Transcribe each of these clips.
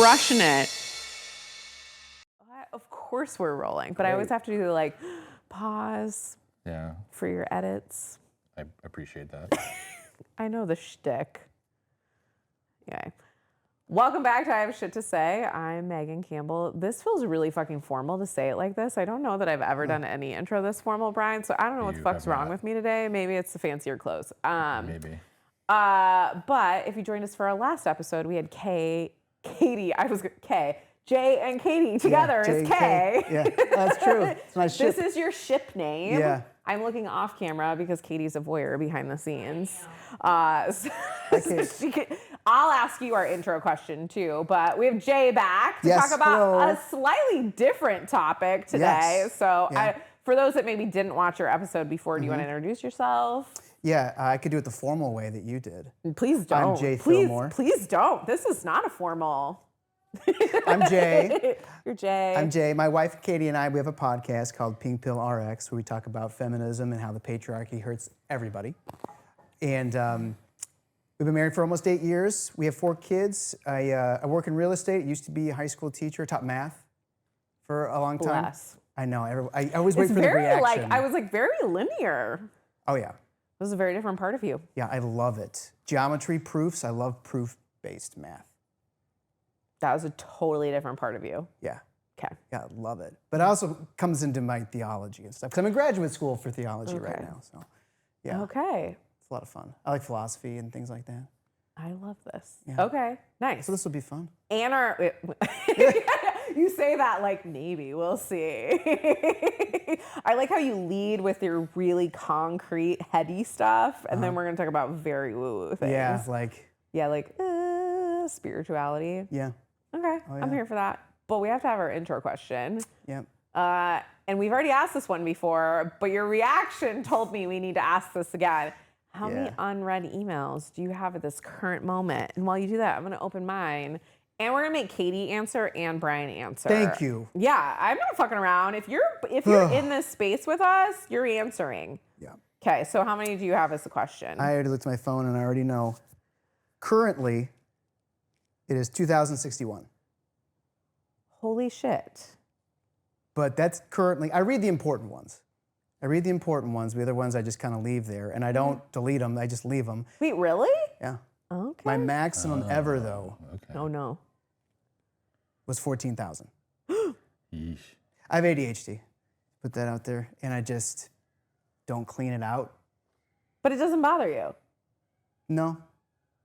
crushing it. Of course we're rolling, but I always have to do like pause for your edits. I appreciate that. I know the shtick. Okay. Welcome back to I Have Shit to Say. I'm Megan Campbell. This feels really fucking formal to say it like this. I don't know that I've ever done any intro this formal, Brian, so I don't know what the fuck's wrong with me today. Maybe it's the fancier clothes. Maybe. But if you joined us for our last episode, we had Jay and Katie together is K. Yeah, that's true. It's my ship. This is your ship name. Yeah. I'm looking off camera because Katie's a voyeur behind the scenes. I'll ask you our intro question too, but we have Jay back to talk about a slightly different topic today. Yes. So for those that maybe didn't watch your episode before, do you want to introduce yourself? Yeah, I could do it the formal way that you did. Please don't. I'm Jay Fillmore. Please don't. This is not a formal. I'm Jay. You're Jay. I'm Jay. My wife Katie and I, we have a podcast called Pinkpill Rx where we talk about feminism and how the patriarchy hurts everybody. And we've been married for almost 8 years. We have 4 kids. I work in real estate. Used to be a high school teacher, taught math for a long time. Bless. I know. I always wait for the reaction. I was like very linear. Oh yeah. This is a very different part of you. Yeah, I love it. Geometry proofs. I love proof-based math. That was a totally different part of you. Yeah. Okay. Yeah, I love it. But it also comes into my theology and stuff. Because I'm in graduate school for theology right now. So, yeah. Okay. It's a lot of fun. I like philosophy and things like that. I love this. Yeah. Okay. Nice. So this will be fun. And you say that like maybe we'll see. I like how you lead with your really concrete, heady stuff, and then we're gonna talk about very woo-woo things. Yeah, like spirituality. Yeah. Okay, Oh, yeah. I'm here for that. But we have to have our intro question. Yeah. And we've already asked this one before, but your reaction told me we need to ask this again. How many unread emails do you have at this current moment? And while you do that, I'm gonna open mine. And we're gonna make Katie answer and Brian answer. Thank you. Yeah, I'm not fucking around. If you're in this space with us, you're answering. Yeah. Okay, so how many do you have as the question? I already looked at my phone and I already know. Currently, it is 2,061. Holy shit. But that's currently, I read the important ones. The other ones I just kind of leave there. And I don't delete them, I just leave them. Wait, really? Yeah. Okay. My maximum ever, though, Oh no. was 14,000. Yeesh. I have ADHD. Put that out there. And I just don't clean it out. But it doesn't bother you. No.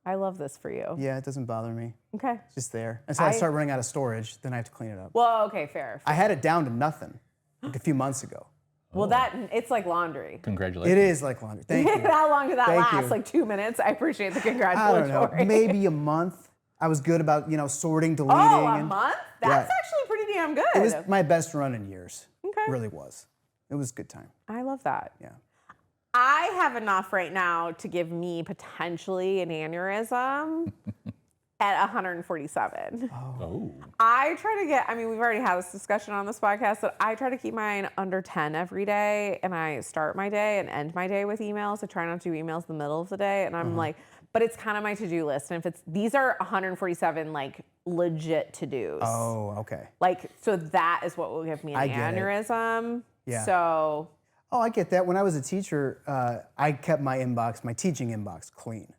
I love this for you. Yeah, it doesn't bother me. Okay. It's just there. Until I start running out of storage, then I have to clean it up. Well, okay, fair. I had it down to nothing like a few months ago. Well, it's like laundry. Congratulations. It is like laundry. Thank you. How long did that Thank last? you. Like 2 minutes? I appreciate the I don't congratulatory. know. Maybe a month. I was good about, sorting, deleting. Oh, a and month? That's actually pretty damn good. It was my best run in years. Okay. Really was. It was a good time. I love that. Yeah. I have enough right now to give me potentially an aneurysm at 147. Oh. I try to get, we've already had this discussion on this podcast, but I try to keep mine under 10 every day, and I start my day and end my day with emails. I try not to do emails in the middle of the day, and I'm like, but it's kind of my to-do list. And these are 147 like legit to-dos. Oh, okay. Like, so that is what will give me an aneurysm. Yeah. So. Oh, I get that. When I was a teacher, I kept my teaching inbox clean.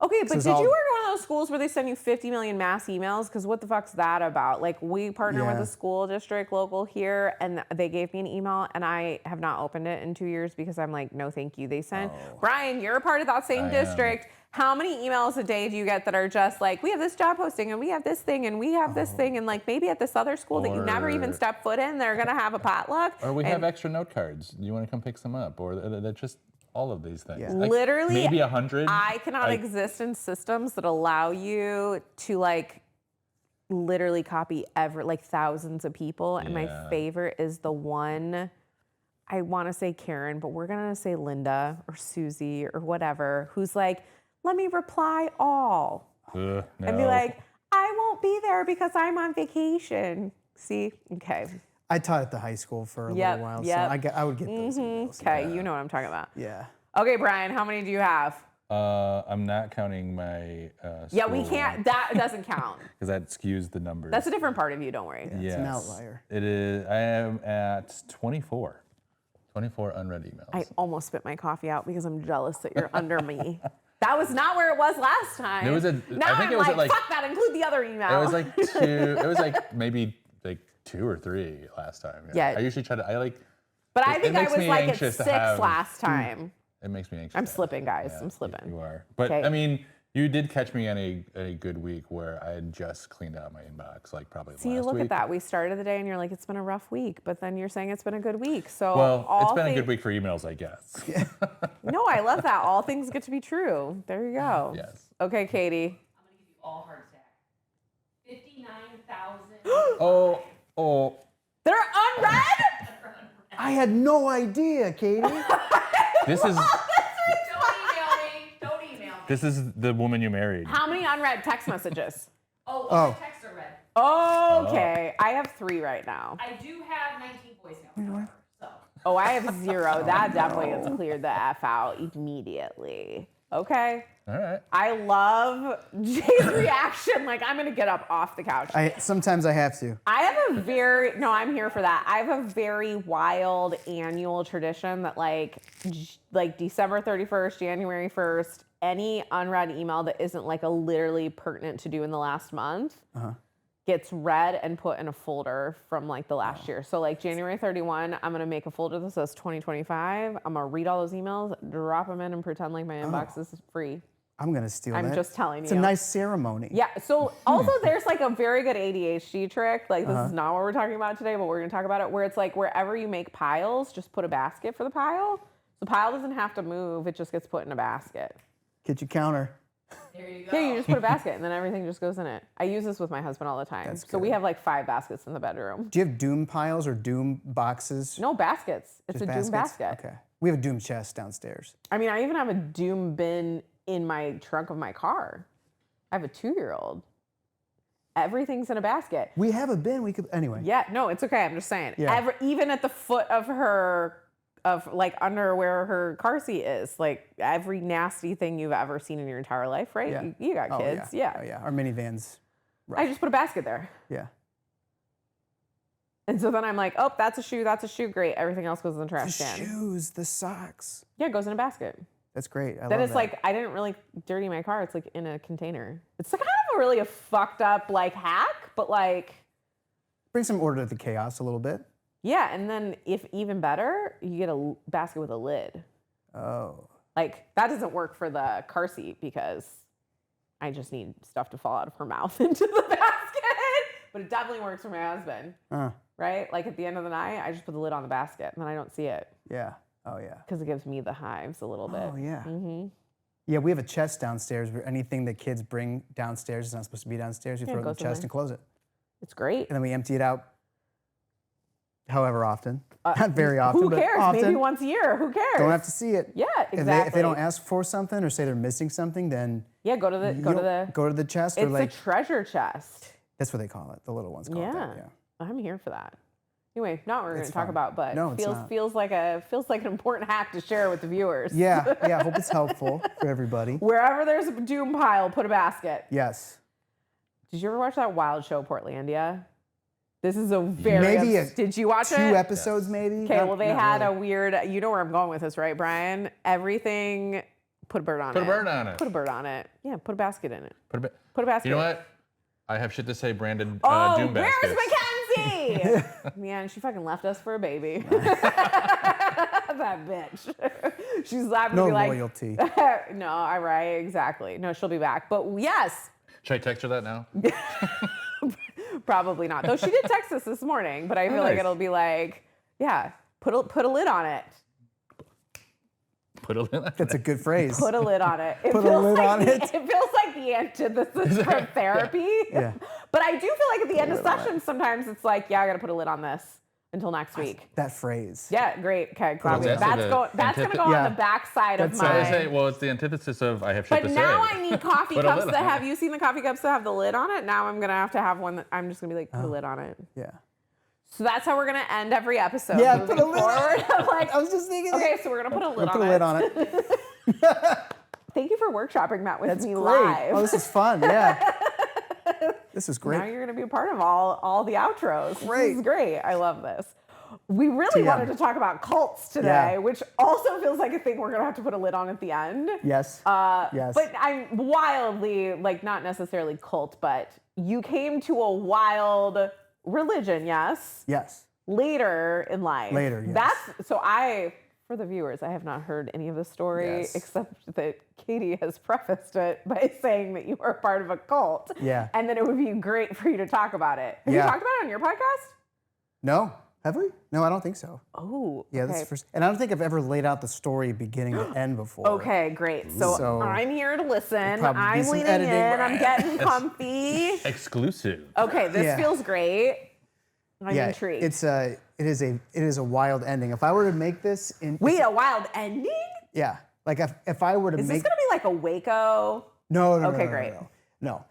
Okay, but So did it's you work all- in one of those schools where they send you 50 million mass emails? Because what the fuck's that about? Like, we partner with Yeah. a school district local here, and they gave me an email, and I have not opened it in 2 years because I'm like, no, thank you. They sent, Brian, you're a part of that same district. How many emails a day do you get that are just like, we have this job posting, and we have this thing, and we have this thing, and like maybe at this other school that you never even stepped foot in, they're gonna have a potluck. Or we have extra note cards. Do you want to come pick some up? Or they're just all of these things. Yeah. Like, Literally, maybe 100. I cannot exist in systems that allow you to like literally copy thousands of people. And my favorite is the one, I want to say Karen, but we're gonna say Linda or Susie or whatever, who's like, let me reply all. No. And be like, I won't be there because I'm on vacation. See? Okay. I taught at the high school for a little while, so I would get those emails. Okay, you know what I'm talking about. Yeah. Okay, Brian, how many do you have? I'm not counting my Yeah, we can't. That doesn't count. Because that skews the numbers. That's a different part of you. Don't worry. Yeah, it's an outlier. It is. I am at 24. 24 unread emails. I almost spit my coffee out because I'm jealous that you're under me. That was not where it was last time. It was now I think I'm it was like, like, fuck that, include the other email. It was like 2. It was like maybe like 2 or 3 last time. Yeah. I usually try to. But I think I makes was me like at anxious 6 to have- last time. It makes me anxious. I'm slipping, guys. I'm slipping. You are. But Okay. I mean, you did catch me on a good week where I had just cleaned out my inbox, like probably See, last look week. at that. We started the day and you're like, it's been a rough week, but then you're saying it's been a good week. So Well, it's been a good week for emails, I guess. No, I love that. All things get to be true. There you go. Yes. Okay, Katie. I'm gonna give you all heart attack. 59,000. Oh. They're unread? I had no idea, Katie. This is Don't email me. this is the woman you married. How many unread text messages? Oh, text are read. Okay. I have 3 right now. I do have 19 voicemails. However, so. Oh, I have 0. That definitely gets cleared the F out immediately. Okay. All right. I love Jay's reaction. Like, I'm going to get up off the couch. Sometimes I have to. I have no, I'm here for that. I have a very wild annual tradition that like December 31st, January 1st, any unread email that isn't like a literally pertinent to do in the last month gets read and put in a folder from like the last year. So like January 31, I'm going to make a folder that says 2025. I'm going to read all those emails, drop them in and pretend like my inbox is free. I'm going to steal that. I'm just telling It's you. a nice ceremony. Yeah. So also there's like a very good ADHD trick. Like this is not what we're talking about today, but we're going to talk about it where it's like wherever you make piles, just put a basket for the pile. The pile doesn't have to move. It just gets put in a basket. Get your counter. There you go. Yeah, you just put a basket and then everything just goes in it. I use this with my husband all the time. That's So we good. have like 5 baskets in the bedroom. Do you have doom piles or doom boxes? No baskets. It's Just a doom baskets? basket. Okay. We have a doom chest downstairs. I mean, I even have a doom bin in my trunk of my car. I have a 2-year-old. Everything's in a basket. We have a bin. We could anyway. Yeah, no, it's okay. I'm just saying. Yeah. Even at the foot of her, like under where her car seat is, like every nasty thing you've ever seen in your entire life, right? Yeah. You got Oh, kids. yeah. Yeah. Oh, yeah. Our minivans. I just put a basket there. Yeah. And so then I'm like, oh, that's a shoe. Great. Everything else goes in the The trash can. shoes, the socks. Yeah, it goes in a basket. That's great. I Then love it's that. like, I didn't really dirty my car. It's like in a container. It's kind of a fucked up like hack, but like, bring some order to the chaos a little bit. yeah. And then if even better, you get a basket with a lid. Oh. Like that doesn't work for the car seat because I just need stuff to fall out of her mouth into the basket. But it definitely works for my husband, right? Like at the end of the night, I just put the lid on the basket and then I don't see it Yeah. Oh yeah. because it gives me the hives a little bit. Oh yeah. Mm-hmm. Yeah, we have a chest downstairs where anything that kids bring downstairs is not supposed to be downstairs. You Yeah, throw it it in the goes in chest there. and close it. It's great. And then we empty it out however often. Not very often, Who but cares? often. Maybe once a year. Who cares? Don't have to see it. Yeah, exactly. If they don't ask for something or say they're missing something, then Yeah, go to the chest or It's like a treasure chest. that's what they call it. The little ones call it that. Yeah. I'm here for that. Anyway, not what we're going It's to talk fun. about, but No, it's not. feels like an important hack to share with the viewers. Yeah. I hope it's helpful for everybody. Wherever there's a doom pile, put a basket. Yes. Did you ever watch that wild show, Portlandia? This is a very Maybe did you watch 2 it? episodes maybe. Okay, well they had a a weird. You know where I'm going with this, right, Brian? Everything. Put a bird on it. Put a bird on it. Put a bird on it. Yeah, put a basket in it. Put a Put a basket. You know what? I have shit to say, branded Oh, doom where's baskets. Mackenzie? Man, she fucking left us for a baby. That bitch. She's laughing no to be like, loyalty. no, all right, exactly. No, she'll be back. But yes, Should I text her that now? probably not. Though she did text us this morning, but I feel like Nice. it'll be like, yeah, put a lid on it. Put a lid on That's a good phrase. Put a lid on it. It Put a feels lid like on it. It feels like the antithesis for therapy. Yeah. But I do feel like at the end of sessions, sometimes it's like, yeah, I got to put a lid on this until next week. That phrase. Yeah, great. Okay, glad we, That's that's the going. That's gonna go Yeah. on the back side of That's So I my. say, well, it's the antithesis of I have shit But to now say. I need coffee Put a cups lid that on it. have. You seen the coffee cups that have the lid on it? Now I'm gonna have one that I'm just gonna be like, put a lid on it. Yeah. So that's how we're gonna end every episode. Yeah, moving put a lid on forward. I'm like, I was just thinking. okay, so we're gonna put a lid Put on a it. lid on it. Thank you for for workshopping that with me great. live. Oh, this is fun. Yeah. This is great. Now you're going to be a part of all the outros. Great. This is great. I love this. We really wanted to talk about cults today, Yeah. which also feels like a thing we're going to have to put a lid on at the end. Yes. Yes. But I'm wildly, like, not necessarily cult, but you came to a wild religion, yes? Yes. Later in life. Later, yes. That's, so for the viewers, I have not heard any of the story Yes. except that Katie has prefaced it by saying that you are part of a cult. Yeah. And that it would be great for you to talk about it. Have you Yeah. talked about it on your podcast? No. Have we? No, I don't think so. Oh, Yeah, okay. that's the first. And I don't think I've ever laid out the story beginning to end before. Okay, great. So I'm here to listen. probably be I'm some leaning editing. in. I'm getting comfy. Exclusive. Okay, this Yeah. feels great. I'm Yeah, intrigued. it is a wild ending. If I were to make this in Wait, a wild ending? yeah, like if I were to Is make this gonna be like a Waco? no. Okay, no, great. No.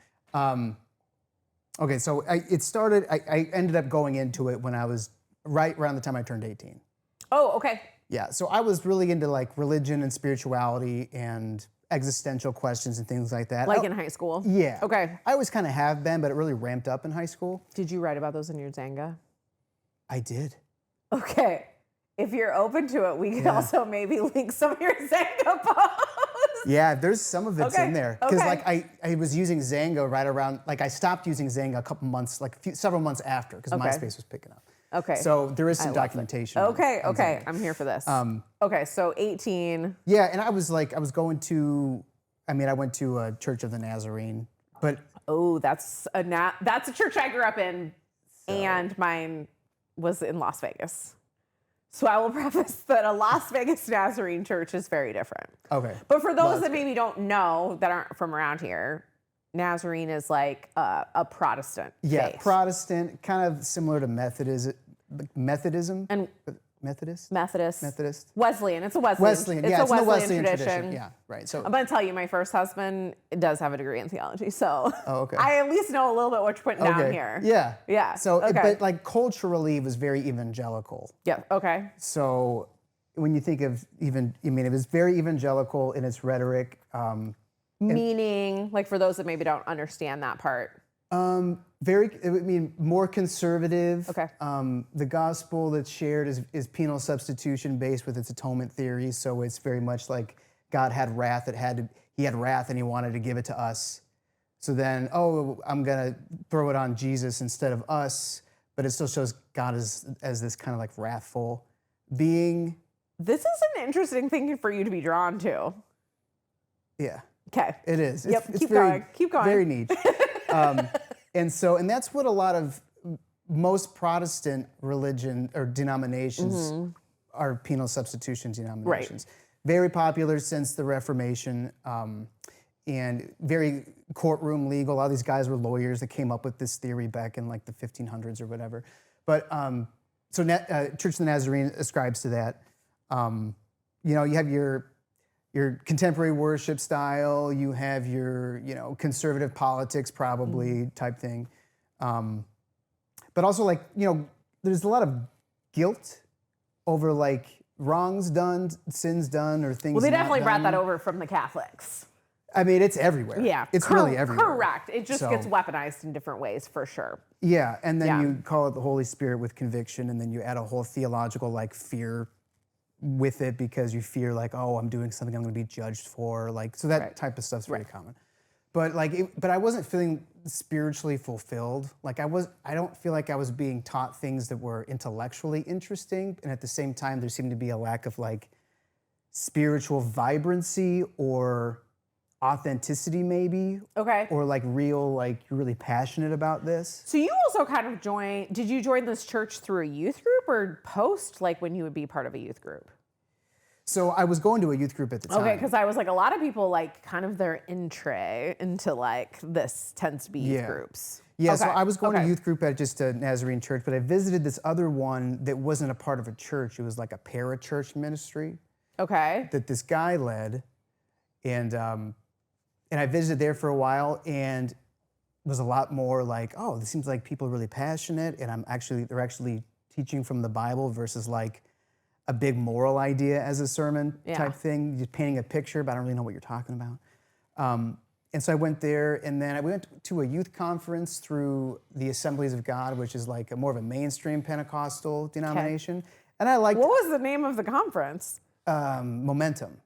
Okay, so it started. I ended up going into it when I was right around the time I turned 18. Oh, okay. Yeah, so I was really into like religion and spirituality and existential questions and things like that. Like in high school? Yeah. Okay. I always kind of have been, but it really ramped up in high school. Did you write about those in your Zanga? I did. Okay. If you're open to it, we could also maybe link some of your Zanga posts. Yeah, there's some of it's Okay, in there because okay. like I was using Zanga right around like I stopped using Zanga a couple months several months after because Okay. MySpace was picking up. Okay. So there is some love it. documentation. Okay, on okay. Zanga. I'm here for this. Okay, so 18. Yeah, and I was going to. I mean, I went to a Church of the Nazarene, but Oh, that's a church I grew up in, and mine was in Las Vegas. So I will preface that a Las Vegas Nazarene church is very different. okay. But for those that maybe don't know that aren't from around here, Nazarene is like a Protestant Yeah, faith. Protestant, kind of similar to Methodism. And Methodist. Methodist. Wesleyan. It's a Wesleyan. Wesleyan. It's Yeah, a it's in the Wesleyan Wesleyan tradition. Yeah, right. So I'm gonna tell you, my first husband does have a degree in theology, so okay. I at least know a little bit what you're putting down here. Yeah. Yeah, So, okay. but like culturally, it was very evangelical. Yeah. Okay. So when you think of it was very evangelical in its rhetoric. Meaning, like for those that maybe don't understand that part. More conservative. Okay. The gospel that's shared is penal substitution based with its atonement theory. So it's very much like God had wrath. He had wrath and he wanted to give it to us. So then, I'm gonna throw it on Jesus instead of us. But it still shows God as this kind of like wrathful being. This is an interesting thing for you to be drawn to. Yeah. Okay. It is. Yep, It's keep very, going, keep going. Very niche. And that's what a lot of most Protestant religion or denominations are penal substitution denominations. Very popular since the Reformation and very courtroom legal. A lot of these guys were lawyers that came up with this theory back in like the 1500s or whatever. But Church of the Nazarene ascribes to that. You have your contemporary worship style, you have your, conservative politics probably type thing. But also there's a lot of guilt over like wrongs done, sins done, or things Well, they not definitely brought done. that over from the Catholics. I mean, it's everywhere. Yeah. It's really everywhere. Correct. It just So- gets weaponized in different ways for sure. Yeah, and then Yeah. you call it the Holy Spirit with conviction, and then you add a whole theological like fear with it because you fear like, I'm doing something I'm going to be judged for, like so that Right. type of stuff's very common. But but I wasn't feeling spiritually fulfilled. Like I don't feel like I was being taught things that were intellectually interesting, and at the same time there seemed to be a lack of like spiritual vibrancy or authenticity maybe. Okay. Or like real, like you're really passionate about this. So you also kind of did you join this church through a youth group or post, like when you would be part of a youth group? So I was going to a youth group at the time. Okay, because I was like, a lot of people like kind of their entree into like this tends to be youth groups. Yeah, so Okay, I was going to okay. youth group at just a Nazarene church, but I visited this other one that wasn't a part of a church. It was like a parachurch ministry Okay. that this guy led. And I visited there for a while, and it was a lot more like, this seems like people are really passionate, and they're actually teaching from the Bible versus like a big moral idea as a sermon type thing, just painting a picture, but I don't really know what you're talking about. And so I went there, and then I went to a youth conference through the Assemblies of God, which is like more of a mainstream Pentecostal denomination. And I liked What was the name of the conference? Momentum.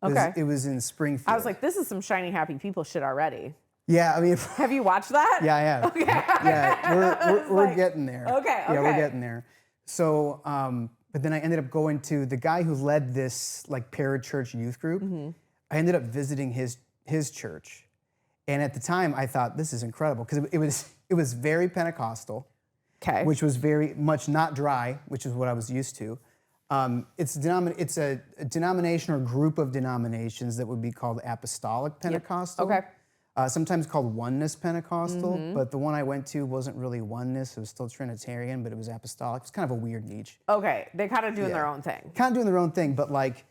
Okay. It was in Springfield. I was like, this is some shiny happy people shit already. yeah, I mean, Have you watched that? yeah, I have. Okay. Yeah, we're getting there. Okay, Yeah, we're okay. getting there. So, but then I ended up going to the guy who led this like parachurch youth group. Mm-hmm. I ended up visiting his church, and at the time I thought this is incredible because it was very Pentecostal, Okay. which was very much not dry, which is what I was used to. It's a denomination or group of denominations that would be called Apostolic Pentecostal. Okay. Sometimes called Oneness Pentecostal, but the one I went to wasn't really Oneness. It was still Trinitarian, but it was Apostolic. It's kind of a weird niche. Okay. They kind of doing Yeah. their own thing. Kind of doing their own thing, but like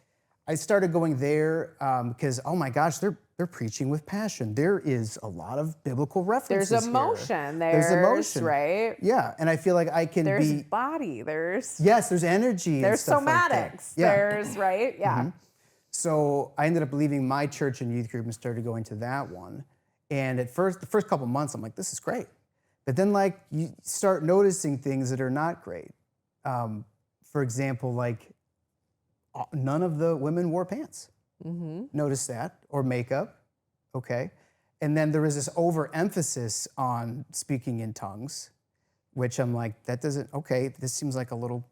I started going there because, oh my gosh, they're preaching with passion. There is a lot of biblical references There's here. emotion. There's emotion. Right? Yeah, and I feel like I can There's be... body. There's Yes, there's energy there's and stuff like that. somatics. Yeah. There's right. Yeah. So I ended up leaving my church and youth group and started going to that one. And at first, the first couple months, I'm like, this is great. But then like you start noticing things that are not great. For example, like none of the women wore pants. Notice that, or makeup, okay? And then there was this overemphasis on speaking in tongues, which I'm like, that doesn't, okay, this seems like a little,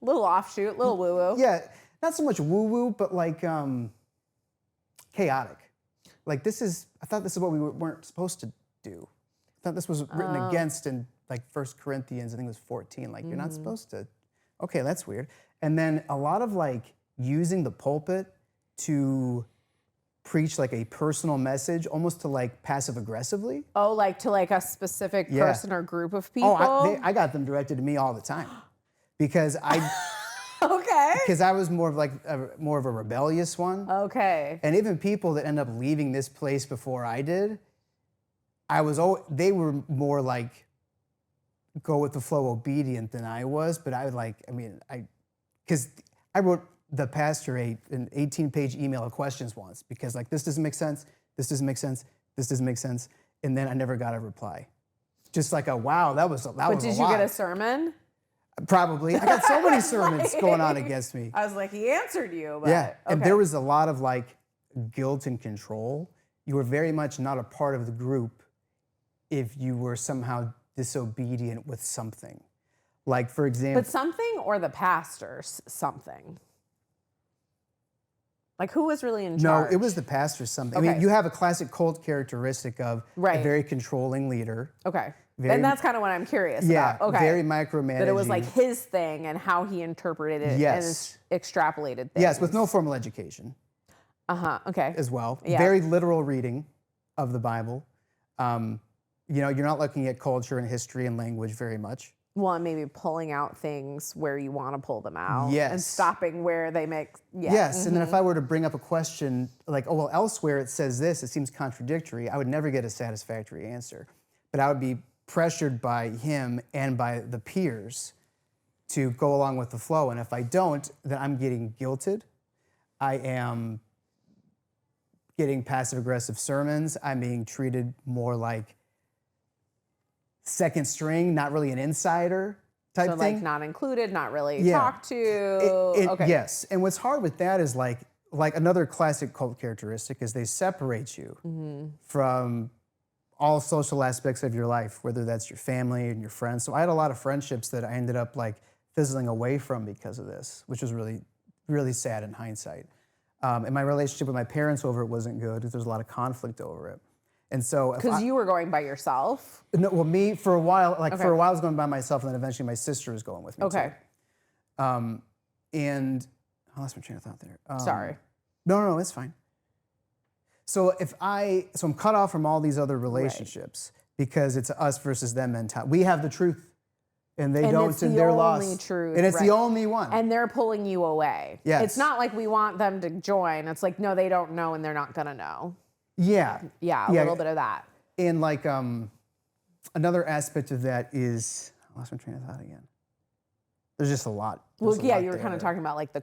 Little offshoot. Little woo woo. yeah, not so much woo-woo, but like chaotic. Like I thought this is what we weren't supposed to do. I thought this was written against in like 1 Corinthians, I think it was 14. Like, you're not supposed to, okay, that's weird. And then a lot of like using the pulpit to preach like a personal message, almost to like passive aggressively. Oh, like to like a specific Yeah. person or group of people. Oh, I got them directed to me all the time because Okay. I was more of like more of a rebellious one. Okay. And even people that end up leaving this place before I did, they were more like go with the flow obedient than I was. But because I wrote the pastor an 18-page email of questions once because like this doesn't make sense, this doesn't make sense, this doesn't make sense, and then I never got a reply. Just like wow, that was a lot. But did you get a sermon? Probably. I got so many sermons going on against me. I was like, he answered you. But, Yeah, and okay. there was a lot of like guilt and control. You were very much not a part of the group if you were somehow disobedient with something. Like, for example... But something or the pastor's something? Like, who was really in charge? No, it was the pastor's something. I Okay. mean, you have a classic cult characteristic of Right. a very controlling leader. Okay. Very- And that's kind of what I'm curious Yeah, about. Okay. very micromanaging. That it was like his thing and how he interpreted it Yes. and extrapolated things. Yes, with no formal education Okay. as well. Yeah. Very literal reading of the Bible. You're not looking at culture and history and language very much. Well, and maybe pulling out things where you want to pull them out. And Yes. stopping where they make. Yeah. Yes, and then if I were to bring up a question like, oh, well, elsewhere it says this, it seems contradictory, I would never get a satisfactory answer. But I would be pressured by him and by the peers to go along with the flow. And if I don't, then I'm getting guilted. I am getting passive-aggressive sermons. I'm being treated more like second string, not really an insider type So thing. like not included, not really Yeah. talked to. Okay. Yes, and what's hard with that is like another classic cult characteristic is they separate you from all social aspects of your life, whether that's your family and your friends. So I had a lot of friendships that I ended up like fizzling away from because of this, which was really, really sad in hindsight. And my relationship with my parents over it wasn't good. There was a lot of conflict over it. And so Because you were going by yourself. no, well, me for a while, Okay. for a while I was going by myself, and then eventually my sister was going with me Okay. too. And I lost my train of thought there. Sorry. No, it's fine. So I'm cut off from all these other relationships because it's a us versus them mentality. We have the truth, and they And don't, it's and the they're only lost. truth, and it's right. the only one. And they're pulling you away. Yes. It's not like we want them to join. It's like, no, they don't know and they're not going to know. yeah. Yeah, a little bit of that. And like another aspect of that is I lost my train of thought again. There's just a lot. Well, There's a yeah, lot you were kind of there. talking about like the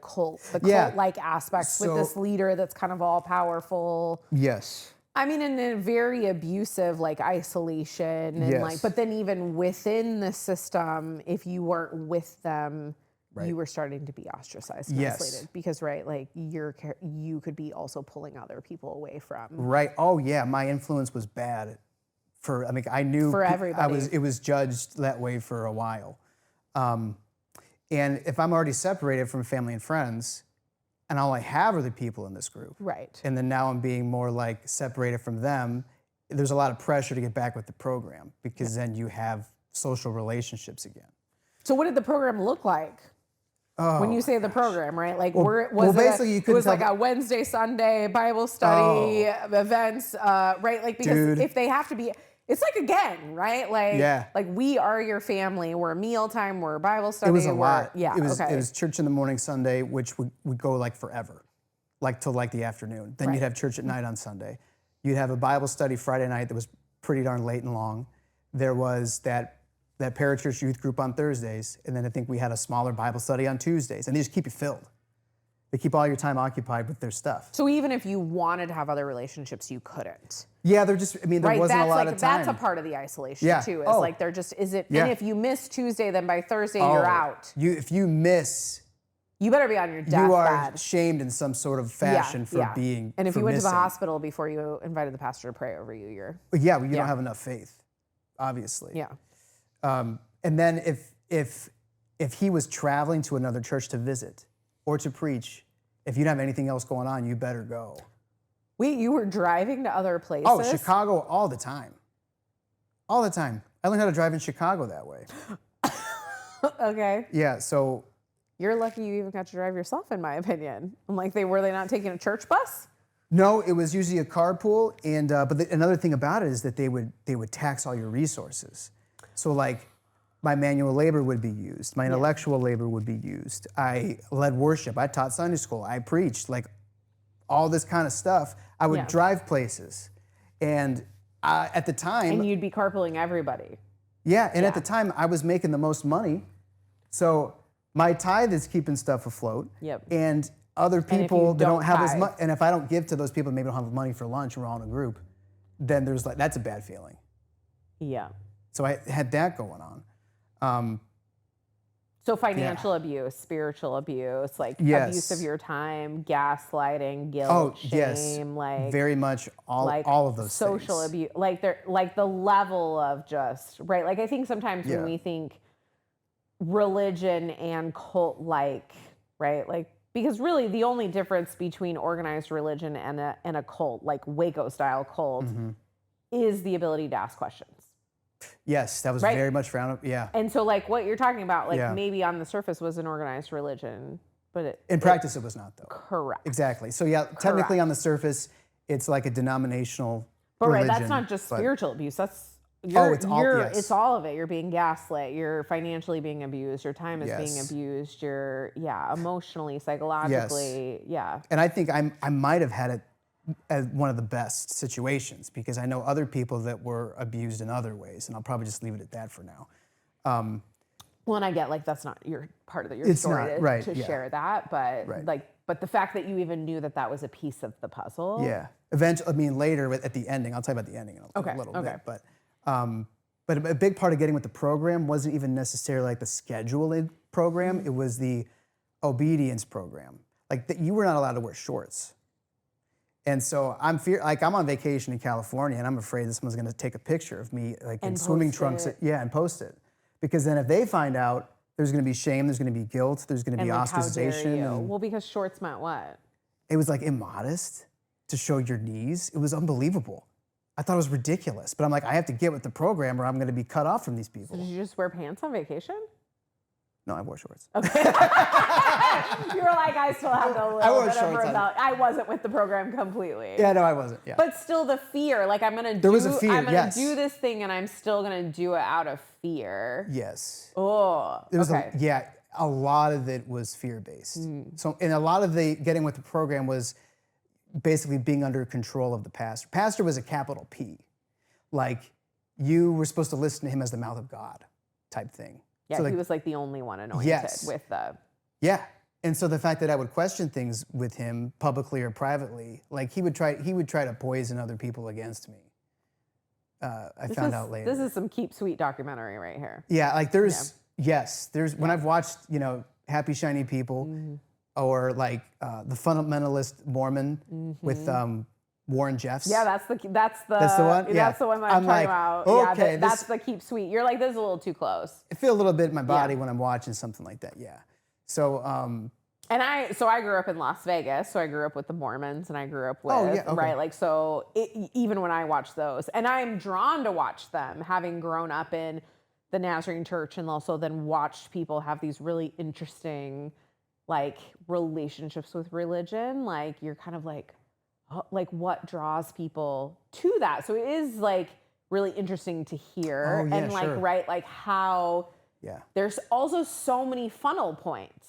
Yeah. cult-like aspects with So- this leader that's kind of all powerful. Yes. I mean, in a very abusive, like isolation, and like, Yes. but then even within the system, if you weren't with them, Right. you were starting to be ostracized and Yes. isolated because, right, like you could be also pulling other people away from. Right. Oh yeah, my influence was bad. I mean, I knew For everybody. It was judged that way for a while. And if I'm already separated from family and friends, and all I have are the people in this group, Right. and then now I'm being more like separated from them, there's a lot of pressure to get back with the program because then you have social relationships again. So what did the program look like? When you say the program, right? Like, basically, you it couldn't was like tell a Wednesday, Sunday Bible study events, right? Like, because Dude. if they have to be, it's like again, right? Like, Yeah. like we are your family. We're mealtime. We're Bible study. It was a we're, lot. Yeah. It was okay. it was church in the morning Sunday, which would go like forever, like till like the afternoon. Then Right. you'd have church at night on Sunday. You'd have a Bible study Friday night that was pretty darn late and long. There was that parachurch youth group on Thursdays, and then I think we had a smaller Bible study on Tuesdays. And they just keep you filled. They keep all your time occupied with their stuff. So even if you wanted to have other relationships, you couldn't. Yeah, they're just. I mean, there Right. wasn't That's a lot like of time. that's a part of the isolation Yeah. too. Is Oh. like they're just Yeah. And if you miss Tuesday, then by Thursday Oh, you're out. If you miss, You better be on your deathbed. you are shamed in some sort of fashion for being. And if for you went to the missing. hospital before you invited the pastor to pray over you, you're But yeah, well, you Yeah. don't have enough faith, obviously. yeah. And then if he was traveling to another church to visit or to preach, if you don't have anything else going on, you better go. Wait, you were driving to other places? Oh, Chicago all the time. All the time. I learned how to drive in Chicago that way. Okay. Yeah, so You're lucky you even got to drive yourself, in my opinion. I'm like, were they not taking a church bus? no, it was usually a carpool, and another thing about it is that they would tax all your resources. So like, my manual labor would be used, my intellectual labor would be used. I led worship, I taught Sunday school, I preached, like all this kind of stuff. I would Yeah. drive places, and at the time, And you'd be carpooling everybody. yeah, and at the time I was making the most money, so my tithe is keeping stuff afloat. Yep. And other if you people that don't have as tithe- much, and if I don't give to those people, maybe don't have money for lunch, and we're all in a group, then there's like that's a bad feeling. Yeah. So I had that going on. So financial abuse, spiritual abuse, like Yes. abuse of your time, gaslighting, guilt, Oh shame, yes, like very much all of those social things. abuse, like they're like the level of just right. Like I think sometimes Yeah. when we think religion and cult, like right, like because really the only difference between organized religion and a cult, like Waco style cult, Mm-hmm. is the ability to ask questions. Yes, that was Right. very much frowned. Yeah, And so like what you're talking about, like Yeah. maybe on the surface was an organized religion, but in practice it was not though. correct. Exactly. So yeah, technically on the surface, it's like a denominational religion. But right, that's not just but- spiritual abuse. That's it's all- yes. it's all of it. You're being gaslit. You're financially being abused. Your time is being Yes. abused. You're emotionally, psychologically, yeah. And I think I might have had it as one of the best situations because I know other people that were abused in other ways, and I'll probably just leave it at that for now. Well, and I get like that's not your part of your It's story not, to, right, to yeah. share that, but Right. but the fact that you even knew that that was a piece of the puzzle. Yeah. Eventually, I mean, later at the ending, I'll tell you about the ending in a little bit. But a big part of getting with the program wasn't even necessarily like the scheduling program. It was the obedience program. Like you were not allowed to wear shorts. And so I'm on vacation in California, and I'm afraid someone's going to take a picture of me like in And swimming post trunks. it. And post it, because then if they find out, there's going to be shame, there's going to be guilt, there's going to be And like, how dare ostracization. you? And Well, because shorts meant what? it was like immodest to show your knees. It was unbelievable. I thought it was ridiculous, but I'm like, I have to get with the program, or I'm going to be cut off from these people. Did you just wear pants on vacation? No, I wore shorts. Okay. You were like, I still have the I little wore bit of shorts on. rebellion. I wasn't with the program completely. Yeah, no, I wasn't. Yeah. But still the fear, like I'm gonna There was a fear, I'm gonna yes. do this thing and I'm still gonna do it out of fear. yes. Oh, There was okay. a lot of it was fear-based. So, and a lot of the getting with the program was basically being under control of the pastor. Pastor was a capital P. Like, you were supposed to listen to him as the mouth of God type thing. Yeah, So, like, he was like the only one anointed Yes. with the yeah. And so the fact that I would question things with him publicly or privately, like he would try to poison other people against me. I found out later. This is some Keep Sweet documentary right here. Yeah, like there's when I've watched, Happy Shiny People or like the Fundamentalist Mormon with Warren Jeffs. Yeah, that's the one? Yeah. That's the one that I'm talking about. Okay, Yeah, that's the Keep Sweet. You're like, this is a little too close. I feel a little bit in my body when I'm watching something like that. Yeah. So And I grew up in Las Vegas, so I grew up with the Mormons, and I grew up with, right, like, so even when I watch those, and I'm drawn to watch them, having grown up in the Nazarene Church and also then watched people have these really interesting, like, relationships with religion, like, you're kind of like, oh, like, what draws people to that? So it is, like, really interesting to hear, and, like, right, like, how there's also so many funnel points.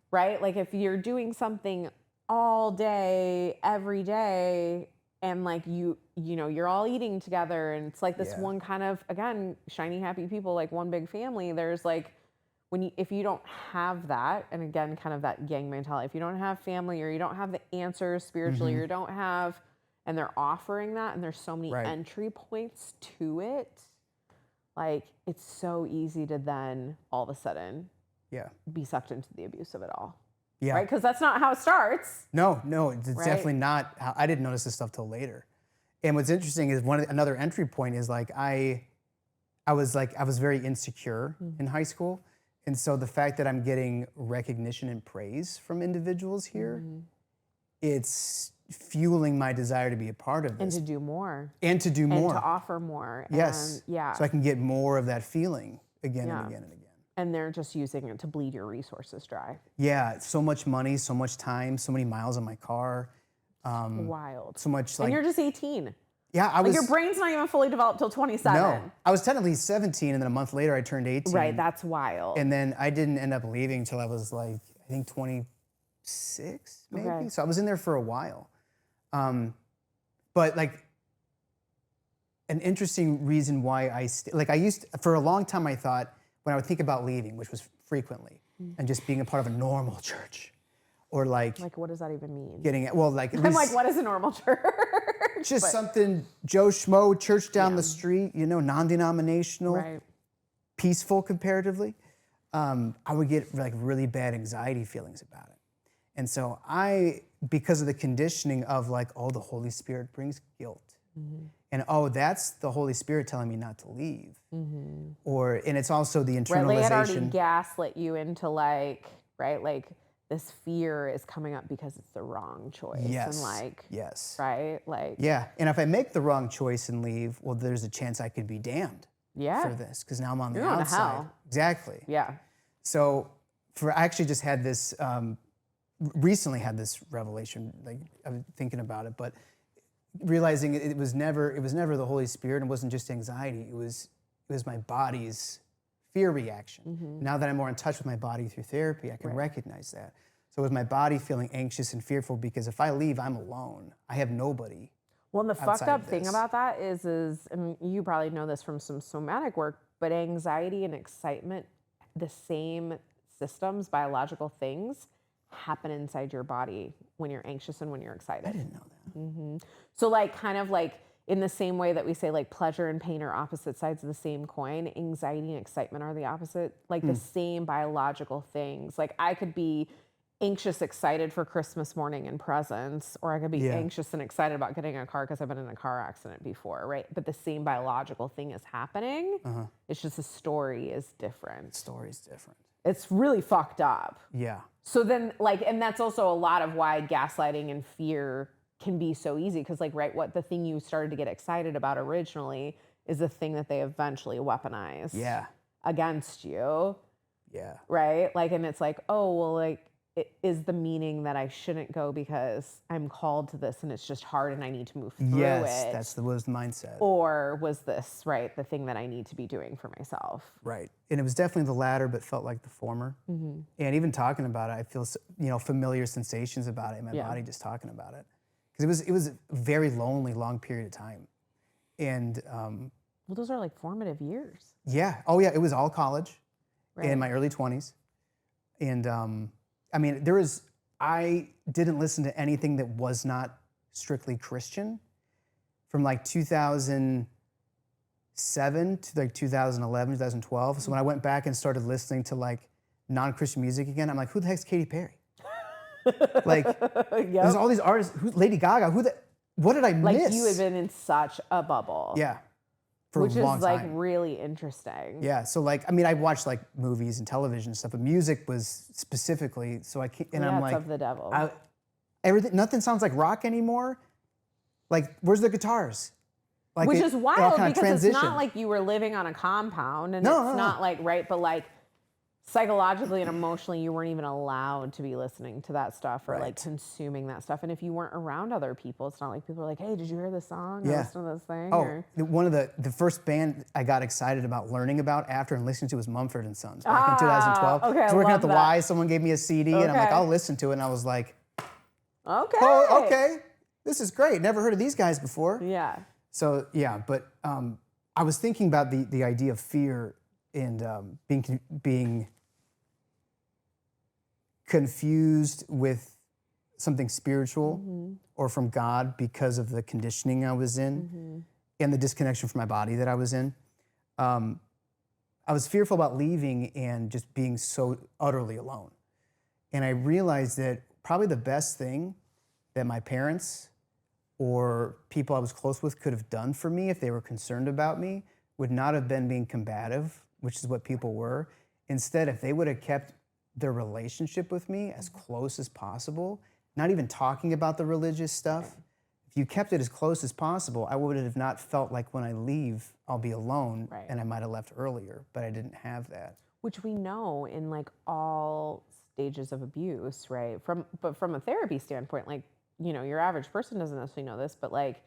Right? Like if you're doing something all day, every day, and like you're all eating together, and it's like this one kind of, again, shiny, happy people, like one big family. There's like, if you don't have that, and again, kind of that gang mentality, if you don't have family, or you don't have the answers spiritually, or you don't have, and they're offering that, and there's so many entry points to it, like it's so easy to then all of a sudden be sucked into the abuse of it all. Yeah. Right? Because that's not how it starts. No, it's definitely not how, I didn't notice this stuff till later. And what's interesting is another entry point is like I was very insecure in high school. And so the fact that I'm getting recognition and praise from individuals here, it's fueling my desire to be a part of this. And to do more. And to offer more. Yes. And, so I can get more of that feeling again and again and again. And they're just using it to bleed your resources dry. Yeah, so much money, so much time, so many miles on my car. Wild. So much like. And you're just 18. Yeah, I was. Your brain's not even fully developed till 27. No, I was technically 17, and then a month later I turned 18. Right, that's wild. And then I didn't end up leaving until I was like, I think 26, maybe. Okay. So I was in there for a while. But like, an interesting reason why for a long time I thought, when I would think about leaving, which was frequently, and just being a part of a normal church, or like what does that even mean? I'm like, what is a normal church? Just something Joe Schmo church down the street, non-denominational, peaceful comparatively. I would get like really bad anxiety feelings about it, and so because of the conditioning of like, the Holy Spirit brings guilt. And that's the Holy Spirit telling me not to leave. And it's also the internalization. Right, they had already gaslit you into like this fear is coming up because it's the wrong choice. Yes. And yes. Right? Like. Yeah. And if I make the wrong choice and leave, well, there's a chance I could be damned for this, because now I'm on the outside. Going to hell. Exactly. Yeah. So I actually just had this, recently had this revelation, like I'm thinking about it, but realizing it was never the Holy Spirit, and it wasn't just anxiety. It was my body's fear reaction. Now that I'm more in touch with my body through therapy, I can recognize that. So it was my body feeling anxious and fearful because if I leave, I'm alone. I have nobody. Well, and the fucked up thing about that is, and you probably know this from some somatic work, but anxiety and excitement, the same systems, biological things, happen inside your body when you're anxious and when you're excited. I didn't know that. So like, kind of like in the same way that we say like pleasure and pain are opposite sides of the same coin, anxiety and excitement are the opposite, like the same biological things. Like I could be anxious, excited for Christmas morning and presents, or I could be anxious and excited about getting a car because I've been in a car accident before, right? But the same biological thing is happening. It's just the story is different. The story's different. It's really fucked up. Yeah. So then and that's also a lot of why gaslighting and fear can be so easy, because what the thing you started to get excited about originally is the thing that they eventually weaponize against you. Yeah. Right? And it's like, it is the meaning that I shouldn't go because I'm called to this and it's just hard and I need to move through it. Yes, that was the mindset. Or was this, the thing that I need to be doing for myself? Right. And it was definitely the latter, but felt like the former. And even talking about it, I feel, familiar sensations about it in my body just talking about it. Because it was a very lonely, long period of time. And well, those are like formative years. Yeah. Oh yeah, it was all college in my early 20s. And I mean, I didn't listen to anything that was not strictly Christian from like 2007 to like 2011, 2012. So when I went back and started listening to like non-Christian music again, I'm like, who the heck's Katy Perry? Like, there's all these artists, Lady Gaga, what did I miss? Like you had been in such a bubble. Yeah. For Which a long is like time. really interesting. Yeah, so like, I mean, I watched like movies and television and stuff, but music was specifically, so I can't, and I'm it's like, of the devil. nothing sounds like rock anymore. Like, where's the guitars? Like Which is it all wild kinda because it's not transitioned. like you were living on a compound and No, it's no, not no. like, right, but like psychologically and emotionally you weren't even allowed to be listening to that stuff or like Right. consuming that stuff. And if you weren't around other people, it's not like people are like, hey, did you hear this song? Or Yeah. listen to this thing? Oh, Or... one of the first band I got excited about learning about after and listening to was Mumford and Sons back in 2012. okay, I was I working love at the that. Y, someone gave me a CD, and I'm like, Okay. I'll listen to it, and I was like, Okay. oh, okay, this is great. Never heard of these guys before. Yeah. So yeah, but I was thinking about the idea of fear and being confused with something spiritual or from God because of the conditioning I was in and the disconnection from my body that I was in. I was fearful about leaving and just being so utterly alone. And I realized that probably the best thing that my parents or people I was close with could have done for me if they were concerned about me would not have been being combative, which is what people were. Instead, if they would have kept their relationship with me as close as possible, not even talking about the religious stuff, if you kept it as close as possible, I would have not felt like when I leave, I'll be alone, Right. and I might have left earlier, but I didn't have that. Which we know in like all stages of abuse, right? But from a therapy standpoint, like, you know, your average person doesn't necessarily know this, but like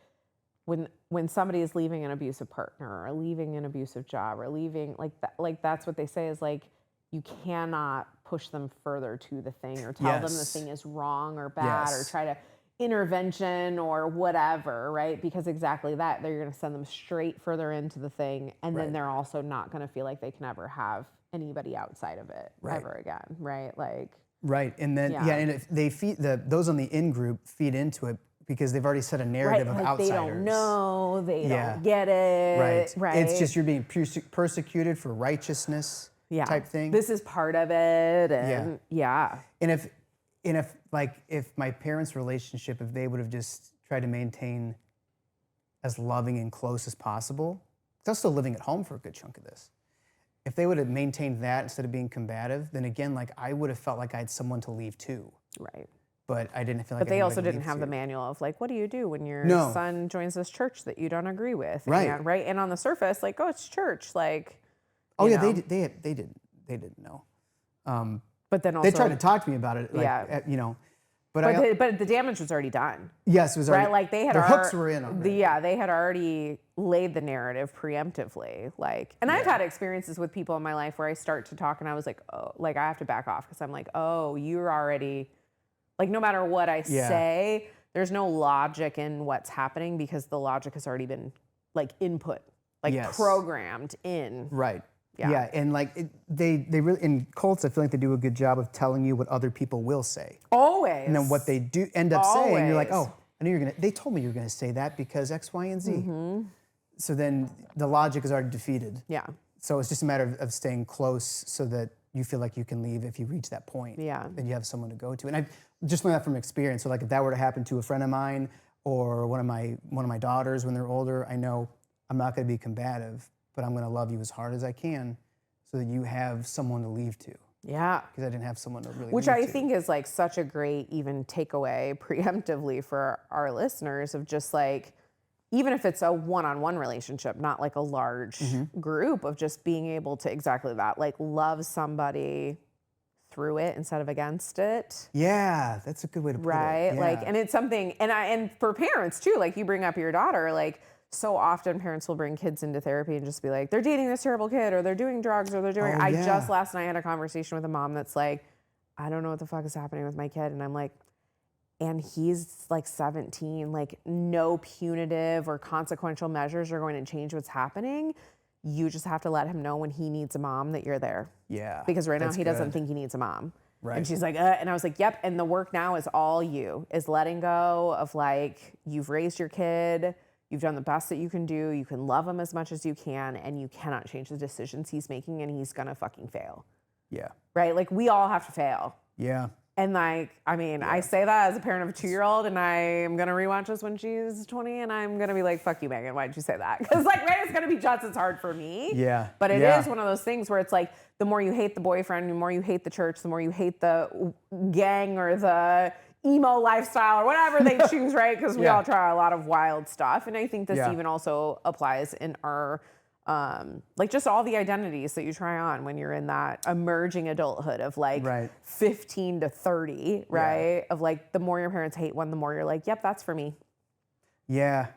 when somebody is leaving an abusive partner or leaving an abusive job or leaving like that's what they say is like you cannot push them further to the thing or tell them the Yes. thing is wrong or bad or Yes. try to intervention or whatever, right? Because exactly that, they're going to send them straight further into the thing, and then Right. they're also not going to feel like they can ever have anybody outside of it Right. ever again, right? Like, Right, and then Yeah. yeah, and if they feed those on the in group feed into it because they've already set a narrative of like outsiders. they don't know, they Yeah. don't get it, right? It's just you're being persecuted for righteousness type thing. This is part of it, and yeah. And if my parents' relationship, if they would have just tried to maintain as loving and close as possible, 'cause I was still living at home for a good chunk of this. If they would have maintained that instead of being combative, then again, like I would have felt like I had someone to leave to, Right. but I didn't feel like. But they I had also anybody to didn't leave have the to. manual of like, what do you do when your No. son joins this church that you don't agree with? Right. And, right. And on the surface, like, oh, it's church. Like, Oh you yeah, know. they didn't know. But then also, They tried to talk to me about it, like, Yeah. you know, but but the damage was already done. yes, it was already, Right, like they had their hooks were in already. they had already laid the narrative preemptively. Like, and I've had experiences with people in my life where I start to talk and I was like, oh, like I have to back off because I'm like, oh, you're already, like, no matter what I say, there's no logic in what's happening because the logic has already been like input, like Yes. programmed in. Right. Yeah. Yeah, and like they really in cults, I feel like they do a good job of telling you what other people will say, Always. and then what they do end up saying, you're like, Always. oh, I knew you're gonna. They told me you were gonna say that because X, Y, and Z. Mm-hmm. So then the logic is already defeated. Yeah. So it's just a matter of staying close so that you feel like you can leave if you reach that point. Yeah. Then you have someone to go to, and I just learned that from experience. So like if that were to happen to a friend of mine or one of my daughters when they're older, I know I'm not going to be combative, but I'm going to love you as hard as I can, so that you have someone to leave to. Yeah. Because I didn't have someone to really. Which leave I to. think is like such a great even takeaway preemptively for our listeners of just like, even if it's a one-on-one relationship, not like a large group, of just being able to exactly that, like love somebody through it instead of against it. Yeah, that's a good way to put Right. it. Like, Yeah. and it's something, and for parents too, like you bring up your daughter, like so often parents will bring kids into therapy and just be like, they're dating this terrible kid or they're doing drugs or they're doing, Oh, I yeah. just last night had a conversation with a mom that's like, I don't know what the fuck is happening with my kid. And I'm like, and he's like 17, like no punitive or consequential measures are going to change what's happening. You just have to let him know when he needs a mom that you're there. Yeah. Because right now that's he doesn't good. think he needs a mom. Right. And she's like, and I was like, yep. And the work now is all you, is letting go of like, you've raised your kid, you've done the best that you can do, you can love him as much as you can, and you cannot change the decisions he's making, and he's gonna fucking fail. Yeah. Right? Like, we all have to fail. Yeah. And like, I mean, I say that as a parent of a 2-year-old, and I am gonna rewatch this when she's 20, and I'm gonna be like, fuck you, Megan, why'd you say that? Because like, right, it's gonna be just as hard for me. Yeah. But it Yeah. is one of those things where it's like, the more you hate the boyfriend, the more you hate the church, the more you hate the gang or the emo lifestyle or whatever they choose, right? Because we Yeah. all try a lot of wild stuff. And I think this Yeah. even also applies in our, like just all the identities that you try on when you're in that emerging adulthood of like Right. 15 to 30, right? Of like, the more your parents hate one, the more you're like, yep, that's for me. Yeah.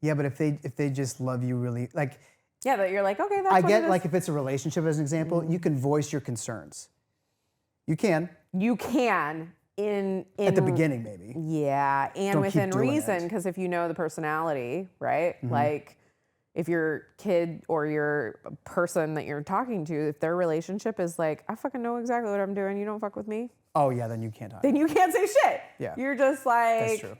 Yeah, but if they just love you really, like, Yeah, that you're like, okay, that's I what it get is. like if it's a relationship as an example, you can voice your concerns. You can You can in at the beginning maybe. Yeah, and Don't keep within doing reason, it. because if you know the personality, right? Like, if your kid or your person that you're talking to, if their relationship is like, I fucking know exactly what I'm doing, you don't fuck with me, Oh yeah, then you can't talk. then you can't say shit. Yeah. You're just like, That's true.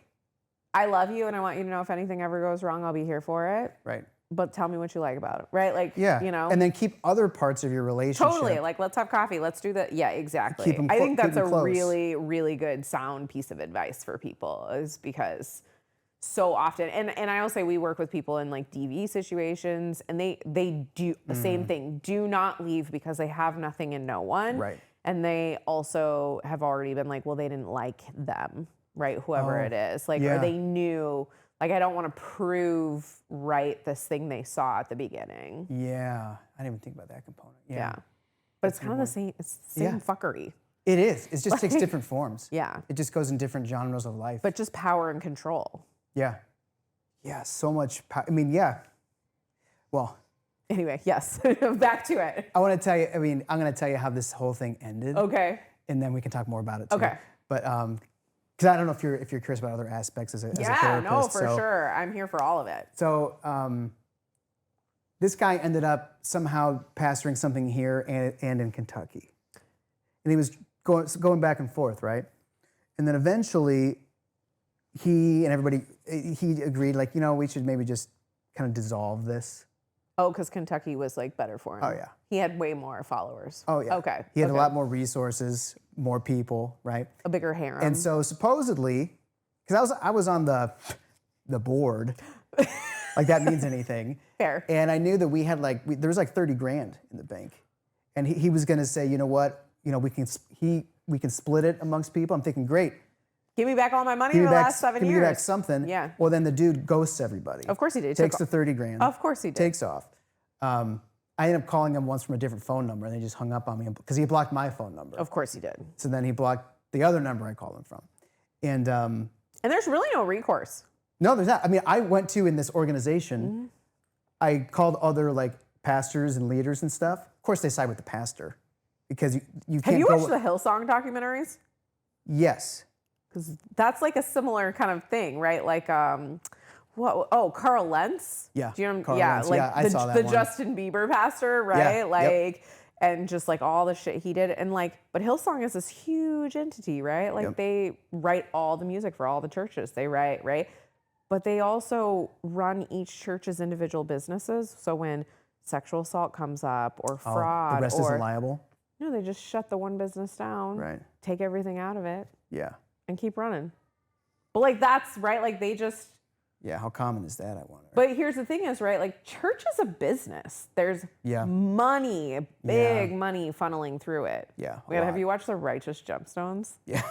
I love you and I want you to know if anything ever goes wrong, I'll be here for it. Right. But tell me what you like about it, right? Like, Yeah. you know. And then keep other parts of your relationship. Totally. Like, let's have coffee. Let's do that. Yeah, exactly. Keep 'em I think keep that's 'em a close. really, really good sound piece of advice for people, is because so often, and I will say we work with people in like DV situations, and they do the same thing. Do not leave because they have nothing and no one. Right. And they also have already been like, well, they didn't like them, right? Whoever it is. Like, yeah. or they knew, like, I don't want to prove right this thing they saw at the beginning. Yeah. I didn't even think about that component. Yeah. But it's kind of the same, it's the same Yeah. fuckery. It is. It just takes Like- different forms. Yeah. It just goes in different genres of life. But just power and control. yeah. Yeah, so much I mean, yeah. Well, Anyway, yes, back to it. I want to tell you, I mean, I'm going to tell you how this whole thing ended. Okay. And then we can talk more about it too. Okay. But because I don't know if you're curious about other aspects as a Yeah, therapist. no, for so, sure. I'm here for all of it. So this guy ended up somehow pastoring something here and in Kentucky. And he was going back and forth, right? And then eventually he and everybody, he agreed, like, you know, we should maybe just kind of dissolve this. Oh, because Kentucky was like better for him. Oh, yeah. He had way more followers. Oh, yeah. Okay. He had a okay. lot more resources, more people, right? A bigger harem. And so supposedly, because I was on the board, like that means anything. Fair. And I knew that we had there was like 30 grand in the bank, and he was going to say, you know what, you know, we can split it amongst people. I'm thinking, great. Give me back all my money Give in me the back, last 7 give years. me back something. Yeah. Well, then the dude ghosts everybody. Of course he did. Takes Took- the 30 grand. Of course he did. Takes off. I ended up calling him once from a different phone number, and they just hung up on me because he blocked my phone number. Of course he did. So then he blocked the other number I called him from. And And there's really no recourse. no, there's not. I mean, I went to in this organization, Mm-hmm. I called other like pastors and leaders and stuff. Of course, they side with the pastor because you can't Have you go. watched the Hillsong documentaries? Yes. Because that's like a similar kind of thing, right? Like, what? Oh, Carl Lentz. Yeah, Do you know? Carl Yeah, Lentz. like Yeah, I the, saw that the one. Justin Bieber pastor, right? yep. Like, and just like all the shit he did, and like, but Hillsong is this huge entity, right? Like Yep. they write all the music for all the churches. They write, right? But they also run each church's individual businesses. So when sexual assault comes up or fraud, the rest or isn't liable. no, they just shut the one business down, Right. take everything out of it, Yeah. and keep running. But like that's right, like they just. Yeah. How common is that? I wonder. But here's the thing is, right, like church is a business. There's Yeah. money, big money funneling through it. Yeah, a We gotta have lot. you watched The Righteous Gemstones? Yeah.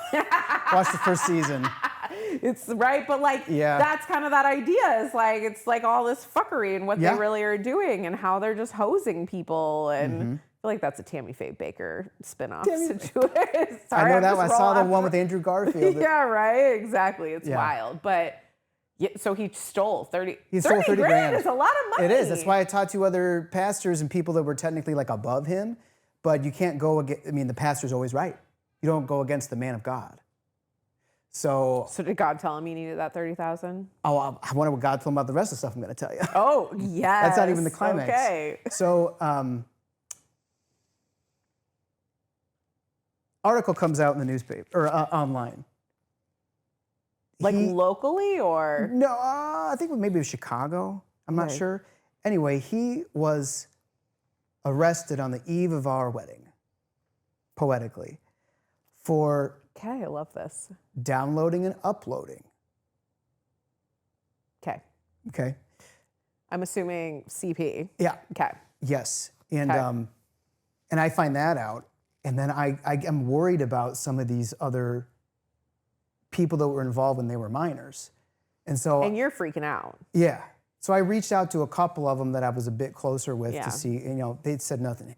Watch the first season. It's right, but like Yeah. that's kind of that idea. Is like it's like all this fuckery and what Yeah. they really are doing and how they're just hosing people and Mm-hmm. I feel like that's a Tammy Faye Baker spinoff Tammy situation. I Sorry, know I'm that just one. I saw the rolling one with Andrew Garfield. yeah, right. Exactly. It's Yeah. wild, but yeah. So he stole 30. He stole 30 grand. Is a lot of money. It is. That's why I talked to other pastors and people that were technically like above him, but you can't go against, I mean, the pastor's always right. You don't go against the man of God. So, So did God tell him he needed that 30,000? I wonder what God told him about the rest of the stuff I'm going to tell you. Oh, yes. That's not even the climax. Okay. So, article comes out in the newspaper or online. Like locally or? No, I think maybe it was Chicago. I'm not sure. Anyway, he was arrested on the eve of our wedding, poetically, for Okay, I love this. downloading and uploading. Okay. Okay. I'm assuming CP. Yeah. Okay. Yes. And Okay. and I find that out, and then I am worried about some of these other people that were involved when they were minors, and so And you're freaking out. yeah. So I reached out to a couple of them that I was a bit closer with Yeah. to see. You know, they said nothing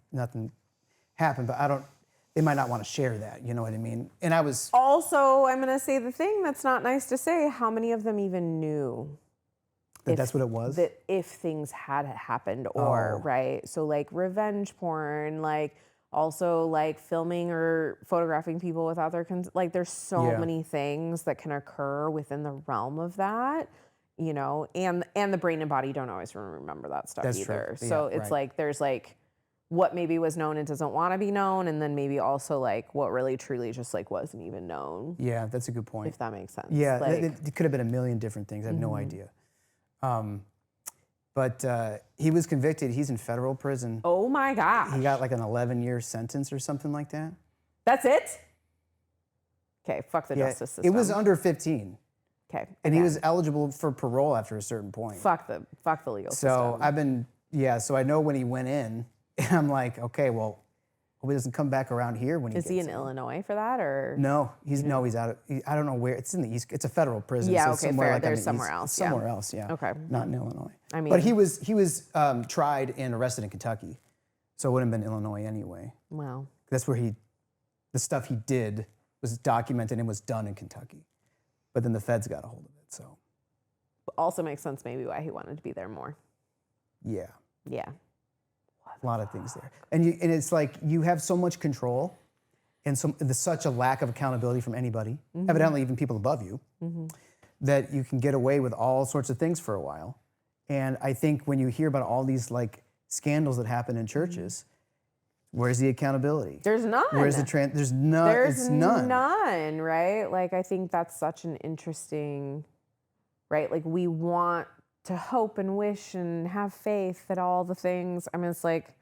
happened, but I don't. They might not want to share that. You know what I mean? And I was Also, I'm going to say the thing that's not nice to say, how many of them even knew that's what it was. that if things had happened or, Oh. right? So like revenge porn, like also like filming or photographing people without their consent. Like there's so Yeah. many things that can occur within the realm of that, you know, and the brain and body don't always remember that stuff That's true. either. Yeah, So it's right. like, there's like what maybe was known and doesn't want to be known. And then maybe also like what really truly just like wasn't even known, Yeah, that's a good point. if that makes sense. Yeah, Like, it could have been a million different things. I have no idea. But he was convicted. He's in federal prison. oh my gosh. He got like an 11-year sentence or something like that. That's it? Okay, fuck the Yeah, justice system. it was under 15, okay. and he again, was eligible for parole after a certain point. fuck the legal So system. so I know when he went in, and I'm like, okay, well, hope he doesn't come back around here when he Is gets he in out. Illinois for that or? No, he's out of. I don't know where. It's in the East. It's a federal prison. Yeah, so it's okay, somewhere fair. like on There's the somewhere East. else, yeah. Somewhere else, yeah. Okay. Not in Illinois. I mean- but he was tried and arrested in Kentucky, so it wouldn't have been Illinois anyway. Wow. That's where the stuff he did was documented and was done in Kentucky, but then the feds got a hold of it. So Also makes sense maybe why he wanted to be there more. yeah. Yeah. A lot of things there, and it's like you have so much control, and there's such a lack of accountability from anybody, evidently even people above you, that you can get away with all sorts of things for a while. And I think when you hear about all these like scandals that happen in churches, where's the accountability? There's none. Where's the There's none. There's It's none. none, right? Like I think that's such an interesting, right? Like we want to hope and wish and have faith that all the things, I mean, it's like,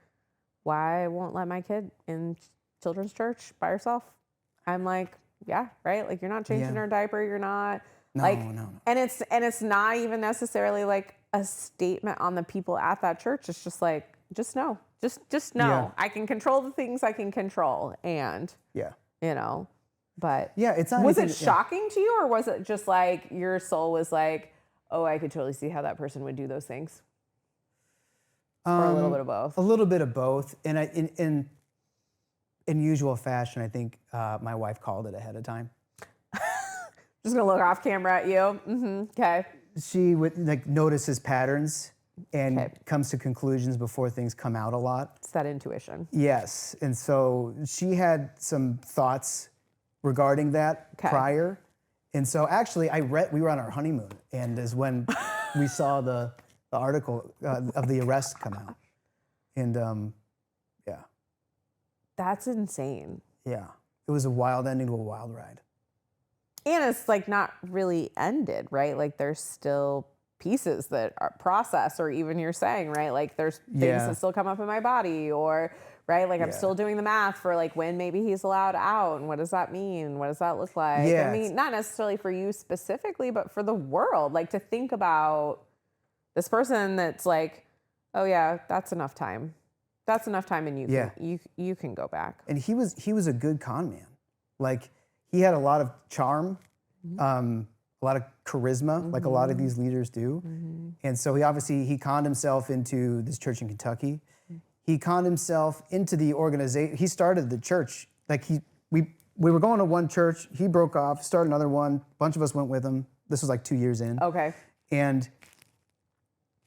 why I won't let my kid in children's church by herself? I'm like, yeah, right? Like you're not changing Yeah. her diaper, you're not No, like, no. and it's not even necessarily like a statement on the people at that church. It's just like, just know, just know. Yeah. I can control the things I can control, and Yeah. you know, but Yeah, it's not was it anything- yeah. shocking to you, or was it just like your soul was like, oh, I could totally see how that person would do those things? Or a little bit of both? A little bit of both, and in usual fashion, I think my wife called it ahead of time. Just gonna look off camera at you. Okay. She would like notices patterns and Okay. comes to conclusions before things come out a lot. It's that intuition. Yes, and so she had some thoughts regarding that Okay. prior, and so actually we were on our honeymoon, and is when we saw the article of the arrest come out, and yeah, That's insane. yeah, it was a wild ending to a wild ride. And it's like not really ended, right? Like there's still pieces that are processed, or even you're saying, right? Like there's things Yeah. that still come up in my body, or right? Like I'm Yeah. still doing the math for like when maybe he's allowed out, and what does that mean? What does that look like? Yeah, I mean, not necessarily for you specifically, but for the world. Like to think about this person that's like, oh yeah, that's enough time. That's enough time, and you can go back. And he was a good con man. Like he had a lot of charm, a lot of charisma, like a lot of these leaders do. And so he conned himself into this church in Kentucky. He conned himself into the organization. He started the church. Like we were going to one church. He broke off, started another one. A bunch of us went with him. This was like 2 years in. Okay. And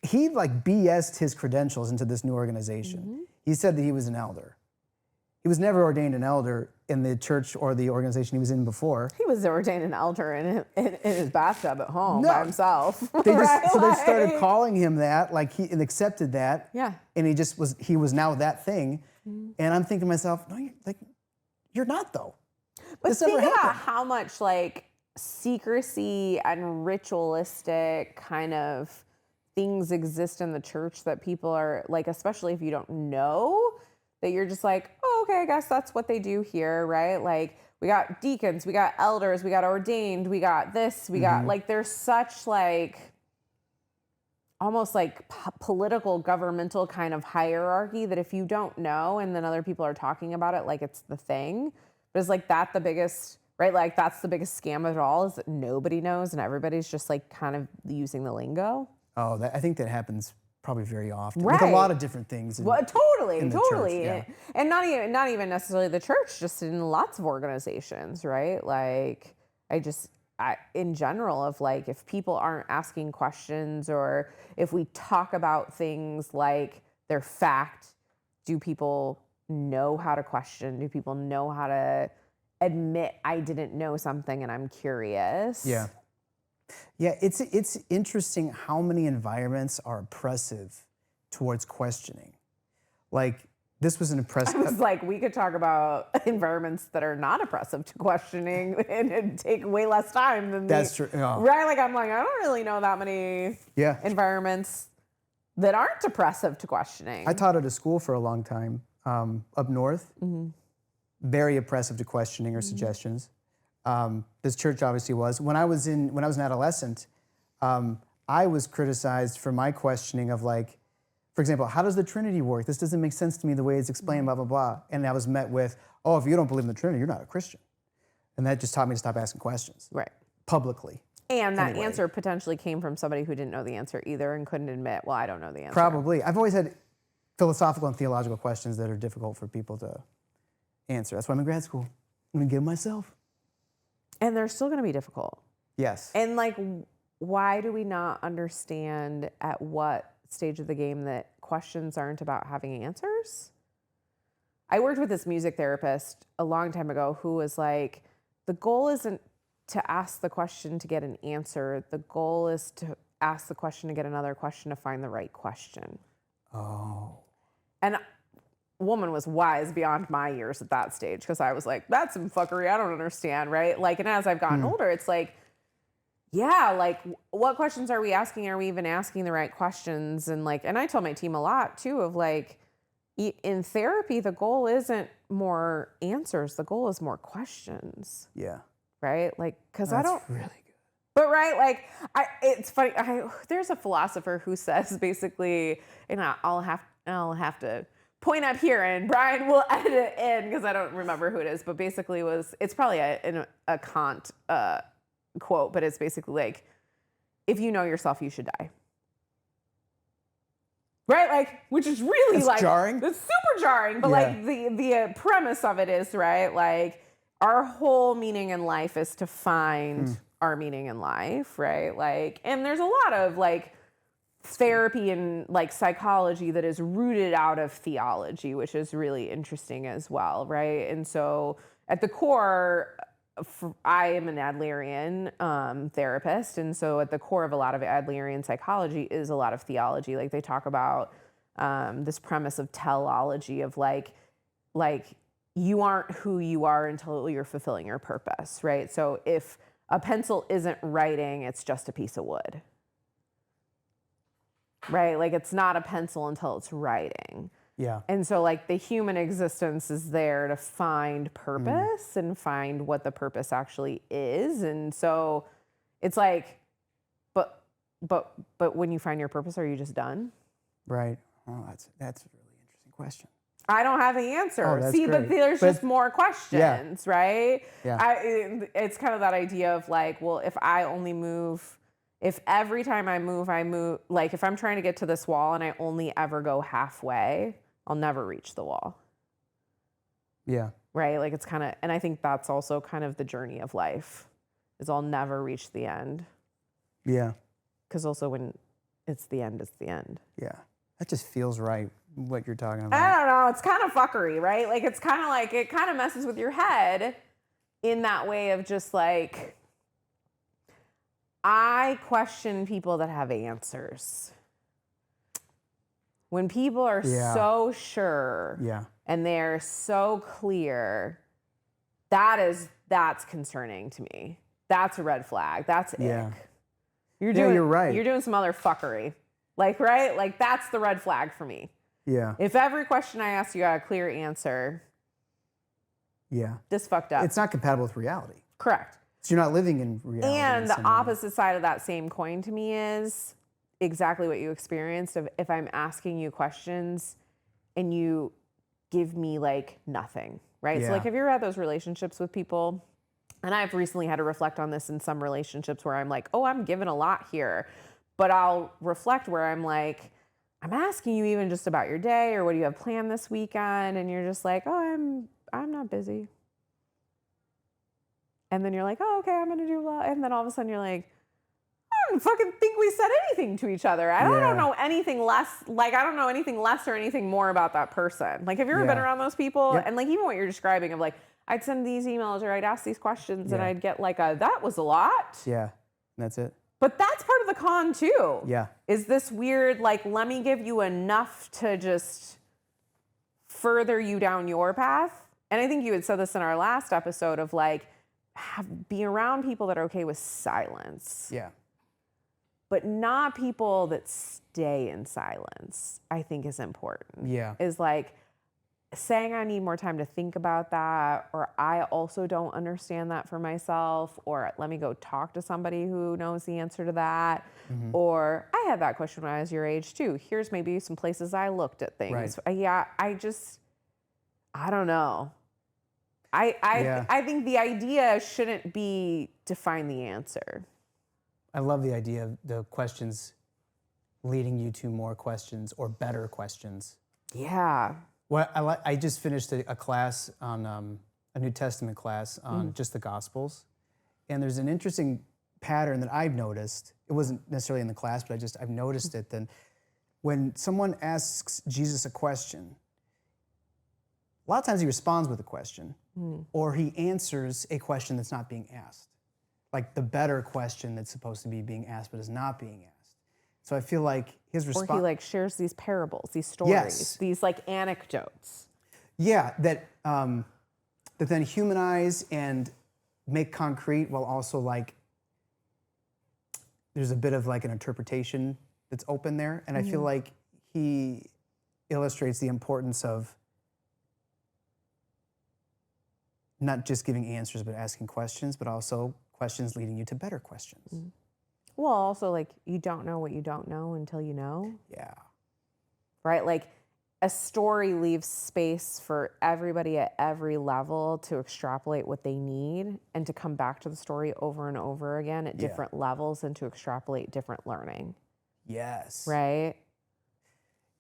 he like BS'd his credentials into this new organization. He said that he was an elder. He was never ordained an elder in the church or the organization he was in before. He was ordained an elder in his bathtub at home No. by himself. They just Right? so they started Like- calling him that, like and accepted that. Yeah. And he was now that thing. And I'm thinking to myself, no, you're not though. But this never think about happened. how much like secrecy and ritualistic kind of things exist in the church that people are like, especially if you don't know, that you're just like, oh, okay, I guess that's what they do here, right? Like we got deacons, we got elders, we got ordained, we got this, we got like, there's such like almost like political governmental kind of hierarchy that if you don't know and then other people are talking about it like it's the thing, but it's like that the biggest, right? Like that's the biggest scam of it all, is that nobody knows and everybody's just like kind of using the lingo. Oh, I think that happens probably very often Right. with a lot of different things. Well, totally. in the church, yeah. And not even necessarily the church, just in lots of organizations, right? Like in general, of like, if people aren't asking questions or if we talk about things like they're fact, do people know how to question? Do people know how to admit I didn't know something and I'm curious? Yeah. Yeah, it's interesting how many environments are oppressive towards questioning. Like, this was an I oppressive... was like, we could talk about environments that are not oppressive to questioning and it'd take way less time than That's true. Oh. Right? Like, I'm like, I don't really know that many Yeah. environments that aren't oppressive to questioning. I taught at a school for a long time up north. Very oppressive to questioning or suggestions. This church obviously was. When I was an adolescent, I was criticized for my questioning of like, for example, how does the Trinity work? This doesn't make sense to me the way it's explained, blah, blah, blah. And I was met with, oh, if you don't believe in the Trinity, you're not a Christian. And that just taught me to stop asking questions. Right. Publicly. And that Anyway. answer potentially came from somebody who didn't know the answer either and couldn't admit, well, I don't know the answer. Probably. I've always had philosophical and theological questions that are difficult for people to answer. That's why I'm in grad school. I'm going to give them myself. And they're still going to be difficult. Yes. And like, why do we not understand at what stage of the game that questions aren't about having answers? I worked with this music therapist a long time ago who was like, the goal isn't to ask the question to get an answer. The goal is to ask the question to get another question to find the right question. Oh. And woman was wise beyond my years at that stage, because I was like, that's some fuckery I don't understand, right? Like, and as I've gotten older, it's like, yeah, like what questions are we asking? Are we even asking the right questions? And like, and I tell my team a lot too of like, in therapy, the goal isn't more answers. The goal is more questions, Yeah. right? Like, cause I That's don't, really good. but right, like, it's funny. There's a philosopher who says basically, and I'll have to point up here, and Brian will edit it in because I don't remember who it is. But basically, it's probably a Kant quote, but it's basically like, if you know yourself, you should die. Right, like, which is really That's like jarring. It's super jarring, but Yeah. like the premise of it is, right, like our whole meaning in life is to find our meaning in life, right? Like, and there's a lot of like therapy and like psychology that is rooted out of theology, which is really interesting as well, right? And so at the core, I am an Adlerian therapist, and so at the core of a lot of Adlerian psychology is a lot of theology. Like they talk about this premise of teleology of like you aren't who you are until you're fulfilling your purpose, right? So if a pencil isn't writing, it's just a piece of wood, right? Like it's not a pencil until it's writing. Yeah. And so like the human existence is there to find purpose and find what the purpose actually is. And so it's like, but when you find your purpose, are you just done? Right. Oh, that's a really interesting question. I don't have the answer. Oh, that's See, great. but there's just more questions, right? Yeah. It's kind of that idea of like, well, if every time I move, like if I'm trying to get to this wall and I only ever go halfway, I'll never reach the wall. Yeah. Right? Like it's kind of, and I think that's also kind of the journey of life, is I'll never reach the end. Yeah. Because also when it's the end, it's the end. Yeah. That just feels right, what you're talking about. I don't know. It's kind of fuckery, right? Like it's kind of like, it kind of messes with your head in that way of just like, I question people that have answers. When people are so sure Yeah. and they're so clear, that is that's concerning to me. That's a red flag. That's Yeah. ick. You're right. You're doing some other fuckery. Like, right? Like, that's the red flag for me. Yeah. If every question I ask you got a clear answer, Yeah. this fucked up. It's not compatible with reality. Correct. So you're not living in reality. And in the some way. opposite side of that same coin to me is exactly what you experienced of if I'm asking you questions and you give me like nothing, right? So Yeah. like, have you ever had those relationships with people? And I've recently had to reflect on this in some relationships where I'm like, oh, I'm given a lot here. But I'll reflect where I'm like, I'm asking you even just about your day or what do you have planned this weekend? And you're just like, oh, I'm not busy. And then you're like, oh, okay, I'm gonna do well. And then all of a sudden you're like, I don't fucking think we said anything to each other. I don't know anything less. Like, I don't know anything less or anything more about that person. Like, have you ever been around those people? Yep. And like, even what you're describing of like, I'd send these emails or I'd ask these questions and Yeah. I'd get like that was a lot. Yeah. That's it. But that's part of the con too. Yeah. Is this weird, like, let me give you enough to just further you down your path. And I think you had said this in our last episode of like, be around people that are okay with silence. Yeah. But not people that stay in silence, I think is important. Yeah. Is like saying I need more time to think about that, or I also don't understand that for myself, or let me go talk to somebody who knows the answer to that. Or I had that question when I was your age too. Here's maybe some places I looked at things. Right. Yeah, I don't know. I think the idea shouldn't be to find the answer. I love the idea of the questions leading you to more questions or better questions. Yeah. Well, I just finished a class on a New Testament class on just the Gospels, and there's an interesting pattern that I've noticed. It wasn't necessarily in the class, but I've noticed it. Then, when someone asks Jesus a question, a lot of times he responds with a question, or he answers a question that's not being asked, like the better question that's supposed to be being asked but is not being asked. So I feel like his response. Or he like shares these parables, these stories, Yes. these like anecdotes. Yeah, that then humanize and make concrete while also like there's a bit of like an interpretation that's open there. And I feel like he illustrates the importance of not just giving answers but asking questions, but also questions leading you to better questions. Well, also like you don't know what you don't know until you know. Yeah. Right? Like a story leaves space for everybody at every level to extrapolate what they need and to come back to the story over and over again at different levels and to extrapolate different learning. Yes. Right?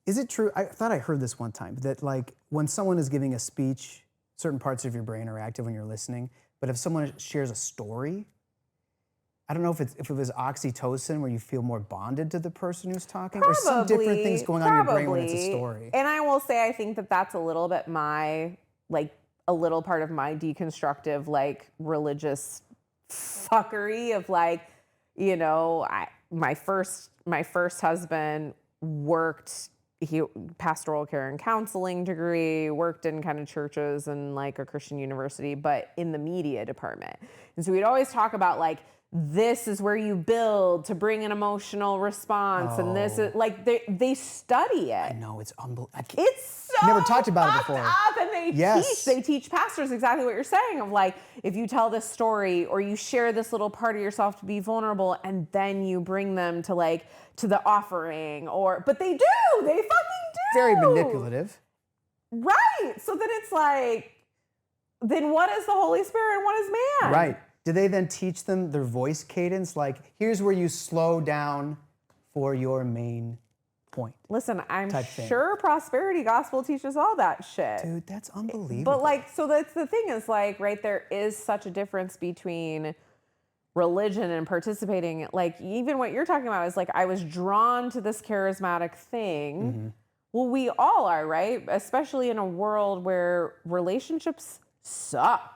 Is it true? I thought I heard this one time that like when someone is giving a speech, certain parts of your brain are active when you're listening, but if someone shares a story, I don't know if it was oxytocin where you feel more bonded to the person who's talking, or some different things going on in your brain when it's a story. And I will say, I think that that's a little bit my, like a little part of my deconstructive, like religious fuckery of like, you know, my first husband worked, he pastoral care and counseling degree, worked in kind of churches and like a Christian university, but in the media department. And so we'd always talk about like, this is where you build to bring an emotional response. And this is like, they study it. I know, it's unbelievable. It's so never talked about it fucked before. up, and they teach pastors exactly what you're saying of like, if you tell this story or you share this little part of yourself to be vulnerable and then you bring them to like, to the offering but they fucking do. Very manipulative. Right. So then it's like, then what is the Holy Spirit and what is man? Right. Do they then teach them their voice cadence? Like, here's where you slow down for your main point. Listen, I'm thing. sure prosperity gospel teaches all that shit. Dude, that's unbelievable. But like, so that's the thing is like, right, there is such a difference between religion and participating. Like, even what you're talking about is like, I was drawn to this charismatic thing. Well, we all are, right? Especially in a world where relationships suck.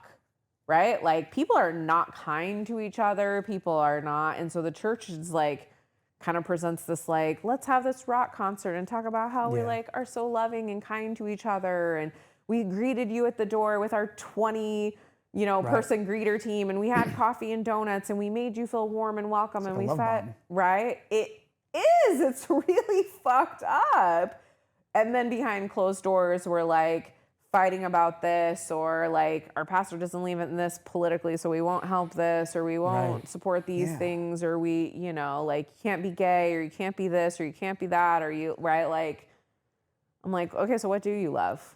Right? Like people are not kind to each other. People are not. And so the church is like, kind of presents this like, let's have this rock concert and talk about how we like are so loving and kind to each other. And we greeted you at the door with our 20 person greeter team, and we had coffee and donuts, and we made you feel warm and welcome, and like a we love fed, bomb. right? It is. It's really fucked up. And then behind closed doors, we're like fighting about this, or like our pastor doesn't believe in this politically, so we won't help this, or we won't support these things, or we, like you can't be gay, or you can't be this, or you can't be that, or you, right? Like, I'm like, okay, so what do you love?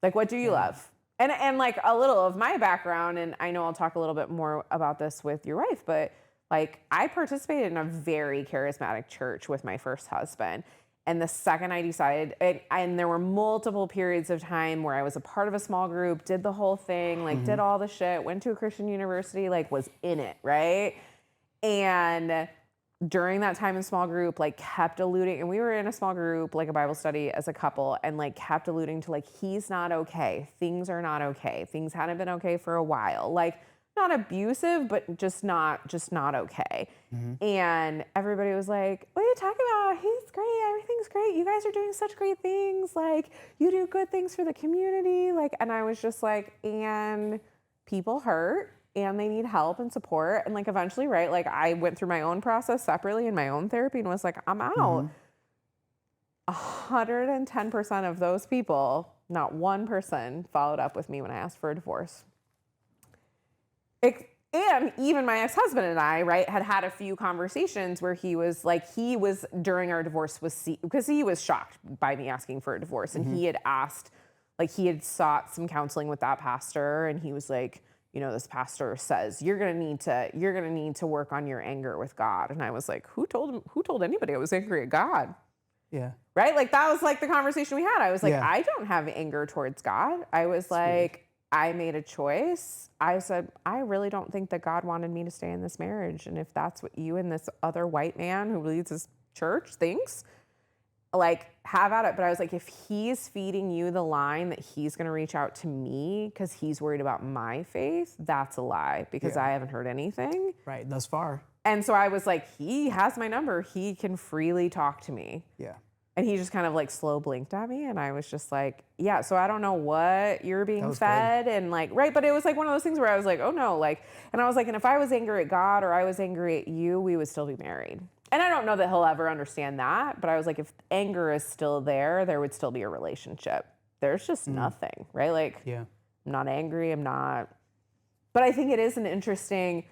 Like, what do you love? And like a little of my background, and I know I'll talk a little bit more about this with your wife, but like I participated in a very charismatic church with my first husband. And the second I decided, and there were multiple periods of time where I was a part of a small group, did the whole thing, like did all the shit, went to a Christian university, like was in it, right? And during that time in small group, like kept alluding, and we were in a small group, like a Bible study as a couple, and like kept alluding to like, he's not okay. Things are not okay. Things hadn't been okay for a while. Like not abusive, but just not okay. And everybody was like, what are you talking about? He's great. Everything's great. You guys are doing such great things. Like you do good things for the community. Like, and I was just like, and people hurt and they need help and support. And like eventually, right, like I went through my own process separately in my own therapy and was like, I'm out. 110% of those people, not one person followed up with me when I asked for a divorce. And even my ex-husband and I, right, had a few conversations where he was during our divorce because he was shocked by me asking for a divorce. And he had asked, like he had sought some counseling with that pastor. And he was like, this pastor says, you're going to need to work on your anger with God. And I was like, who told anybody I was angry at God? Yeah. Right. Like that was like the conversation we had. I was like, I don't have anger towards God. I was like, I made a choice. I said, I really don't think that God wanted me to stay in this marriage. And if that's what you and this other white man who leads this church thinks, like, have at it. But I was like, if he's feeding you the line that he's going to reach out to me because he's worried about my faith, that's a lie because I haven't heard anything. Right, thus far. And so I was like, he has my number. He can freely talk to me. Yeah. And he just kind of like slow blinked at me. And I was just like, yeah, so I don't know what you're being fed. Good. And like, right. But it was like one of those things where I was like, oh no, like, and I was like, and if I was angry at God or I was angry at you, we would still be married. And I don't know that he'll ever understand that. But I was like, if anger is still there would still be a relationship. There's just nothing, right? Like, I'm not angry. I'm not. But I think it is an interesting.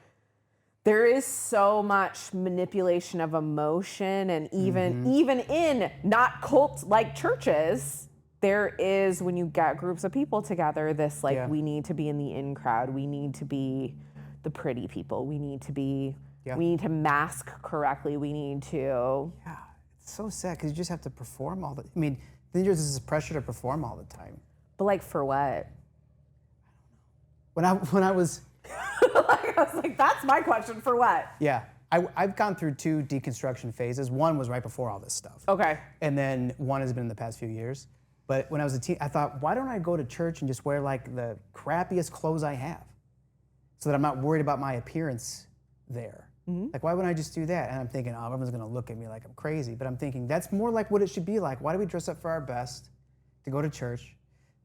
There is so much manipulation of emotion, and even in not cult-like churches, there is, when you get groups of people together, this like, we need to be in the in crowd. We need to be the pretty people. We need to be, we need to mask correctly. We need to. Yeah, it's so sad because you just have to perform all the, I mean, then there's this pressure to perform all the time. But like, for what? When I was... Like, I was like, that's my question, for what? Yeah. I've gone through 2 deconstruction phases. One was right before all this stuff. Okay. And then one has been in the past few years. But when I was a teen, I thought, why don't I go to church and just wear like the crappiest clothes I have so that I'm not worried about my appearance there? Like, why wouldn't I just do that? And I'm thinking, oh, everyone's gonna look at me like I'm crazy. But I'm thinking, that's more like what it should be like. Why do we dress up for our best to go to church?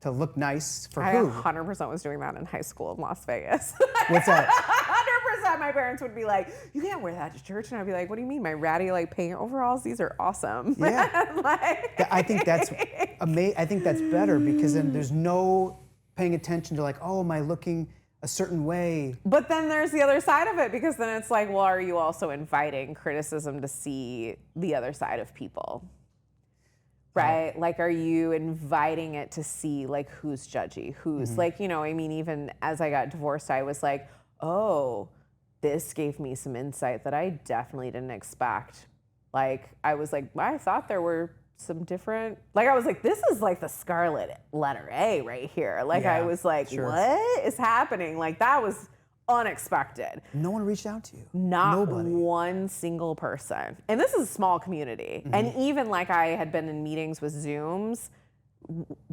To look nice for who? I 100% was doing that in high school in Las Vegas. What's that? 100% my parents would be like, you can't wear that to church. And I'd be like, what do you mean? My ratty like paint overalls? These are awesome. Yeah. Like, I think that's I think that's better because then there's no paying attention to like, oh, am I looking a certain way? But then there's the other side of it because then it's like, well, are you also inviting criticism to see the other side of people? Right? Like, are you inviting it to see like who's judgy, who's like, I mean, even as I got divorced, I was like, oh, this gave me some insight that I definitely didn't expect. Like, I was like, I thought there were some different, like, I was like, this is like the scarlet letter A right here. Like, I was like, what is happening? Like, that was unexpected. No one reached out to you. Nobody. One single person. And this is a small community. And even like I had been in meetings with Zooms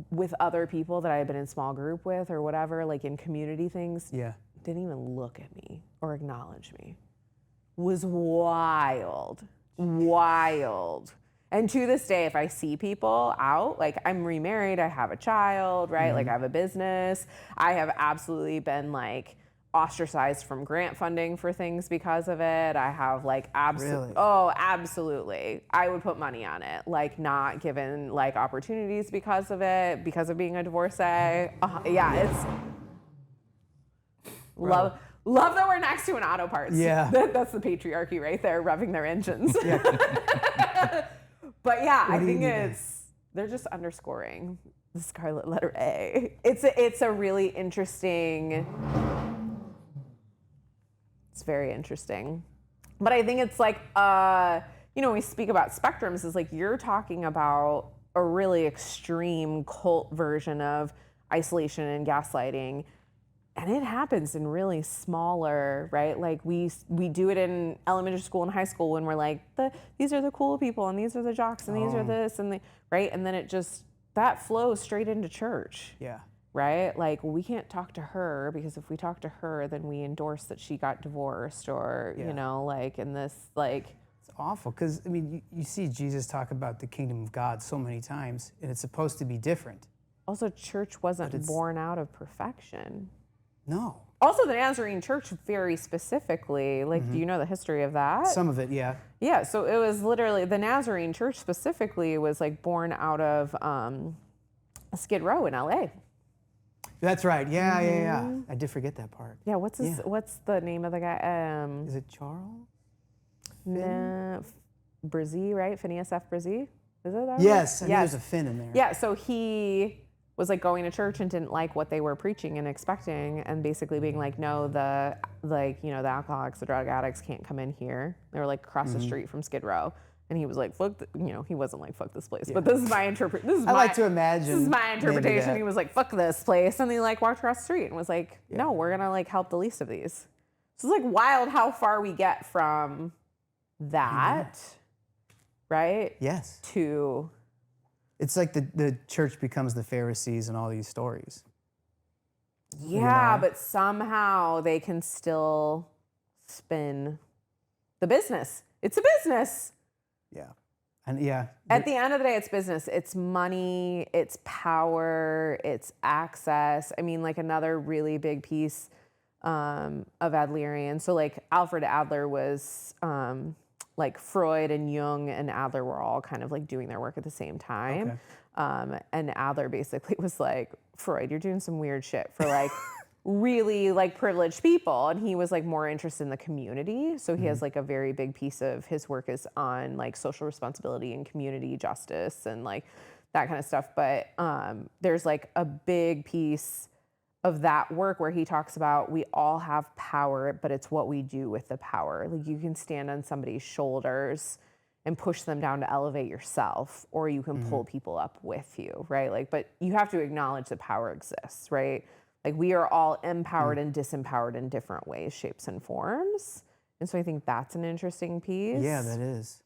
with other people that I had been in small group with or whatever, like in community things, didn't even look at me or acknowledge me. Was wild. And to this day, if I see people out, like I'm remarried, I have a child, right? Like I have a business. I have absolutely been like ostracized from grant funding for things because of it. I have like Really? Oh, absolutely. I would put money on it. Like not given like opportunities because of it, because of being a divorcee. Yeah, it's love that we're next to an auto parts. Yeah. That's the patriarchy right there, revving their engines. But yeah, I think they're just underscoring the scarlet letter A. It's a really interesting. It's very interesting. But I think it's like, when we speak about spectrums, is like you're talking about a really extreme cult version of isolation and gaslighting. And it happens in really smaller, right? Like we do it in elementary school and high school when we're like, these are the cool people and these are the jocks and these are this and right? And then that flows straight into church. Yeah. Right? Like we can't talk to her because if we talk to her, then we endorse that she got divorced or, like in this, like. It's awful because, I mean, you see Jesus talk about the kingdom of God so many times and it's supposed to be different. Also, church wasn't born out of perfection. No. Also, the Nazarene church very specifically, like, do you know the history of that? Some of it, yeah. Yeah, so it was literally, the Nazarene church specifically was like born out of Skid Row in LA. That's right. Yeah. I did forget that part. Yeah, what's the name of the guy? Is it Charles? Nah, Brzee, right? Phineas F. Brzee? Is it that? Yes, I right? knew there's a Finn in there. Yeah, so he was like going to church and didn't like what they were preaching and expecting and basically being like, no, the alcoholics, the drug addicts can't come in here. They were like across the street from Skid Row. And he was like, he wasn't like, fuck this place. But this is my interpretation. I like to imagine. This is my interpretation. He was like, fuck this place. And he like walked across the street and was like, no, we're going to like help the least of these. So it's like wild how far we get from that, right? Yes. To. It's like the church becomes the Pharisees in all these stories. Yeah, but somehow they can still spin the business. It's a business. Yeah. And yeah. At the end of the day, it's business. It's money, it's power, it's access. I mean, like another really big piece of Adlerian. So like Alfred Adler was like Freud and Jung and Adler were all kind of like doing their work at the same time. Okay. And Adler basically was like, Freud, you're doing some weird shit for like really like privileged people. And he was like more interested in the community. So he has like a very big piece of his work is on like social responsibility and community justice and like that kind of stuff. But there's like a big piece of that work where he talks about we all have power, but it's what we do with the power. Like you can stand on somebody's shoulders and push them down to elevate yourself, or you can pull people up with you, right? Like, but you have to acknowledge that power exists, right? Like we are all empowered and disempowered in different ways, shapes, and forms. And so I think that's an interesting piece. Yeah, that is.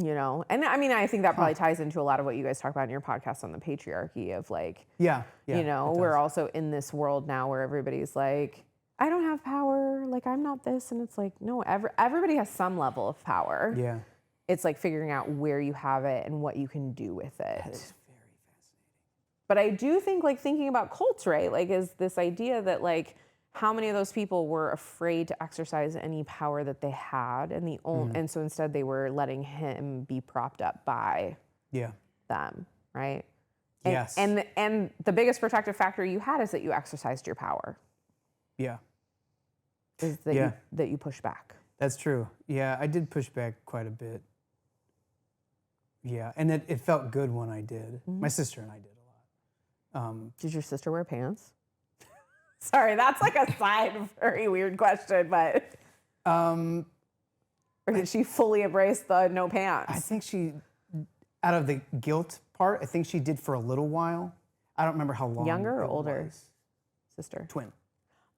You know, and I mean, I think that probably ties into a lot of what you guys talk about in your podcast on the patriarchy of like, you know, we're also in this world now where everybody's like, I don't have power, like I'm not this. And it's like, no, everybody has some level of power. Yeah. It's like figuring out where you have it and what you can do with it. That is very fascinating. But I do think like thinking about cults, right? Like is this idea that like how many of those people were afraid to exercise any power that they had and and so instead they were letting him be propped up by them, right? And, Yes. And the biggest protective factor you had is that you exercised your power. Yeah. Is that that you push back. That's true. Yeah, I did push back quite a bit. Yeah, and it felt good when I did. My sister and I did a lot. Did your sister wear pants? Sorry, that's like a side, very weird question, but. Or did she fully embrace the no pants? I think she, out of the guilt part, I think she did for a little while. I don't remember how long. Younger or it older? was. Sister. Twin.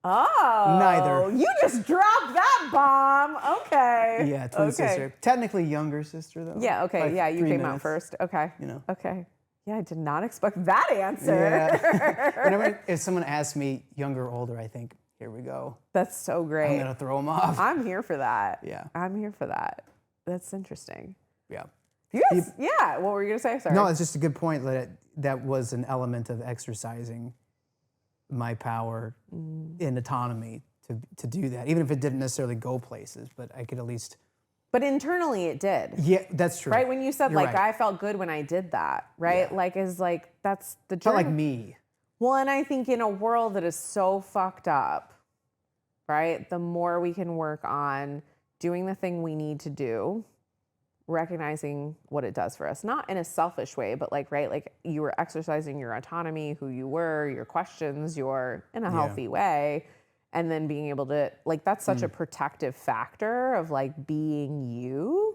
Oh. Neither. You just dropped that bomb. Okay. Yeah, twin sister. Technically younger sister though. Yeah, okay. By Yeah, you 3 came out minutes. first. Okay. You know. Okay. Yeah, I did not expect that answer. Yeah. Whenever if someone asks me younger or older, I think, here we go. That's so great. I'm gonna throw them off. I'm here for that. Yeah. I'm here for that. That's interesting. Yeah. Yes. Yeah. What were you gonna say? Sorry. No, it's just a good point that was an element of exercising my power and autonomy to do that, even if it didn't necessarily go places, but I could at least. But internally it did. Yeah, that's true. Right? When you said You're like, right. I felt good when I did that, right? Yeah. Like, is like, that's the Felt journey. like me. Well, and I think in a world that is so fucked up, right? The more we can work on doing the thing we need to do, recognizing what it does for us, not in a selfish way, but like, right? Like you were exercising your autonomy, who you were, your questions, your in a healthy way. And then being able to, like, that's such a protective factor of like being you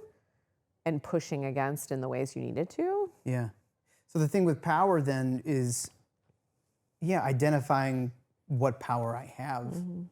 and pushing against in the ways you needed to. Yeah. So the thing with power then is, identifying what power I have and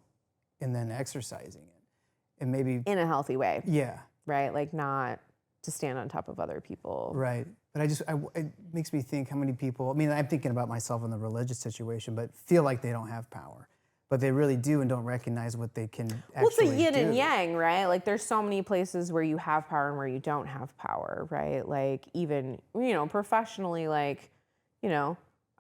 then exercising it. And maybe. In a healthy way. Yeah. Right? Like not to stand on top of other people. Right. But it makes me think how many people, I mean, I'm thinking about myself in the religious situation, but feel like they don't have power. But they really do and don't recognize what they can actually do. Well, it's a yin and yang, right? Like there's so many places where you have power and where you don't have power, right? Like even, professionally, like,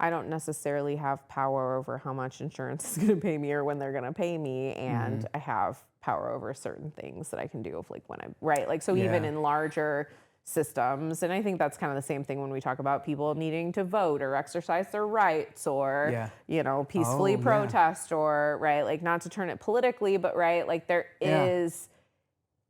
I don't necessarily have power over how much insurance is going to pay me or when they're going to pay me. And I have power over certain things that I can do of like when I'm, right? Like, so even in larger systems, and I think that's kind of the same thing when we talk about people needing to vote or exercise their rights or, peacefully protest or, right, like not to turn it politically, but right, like there is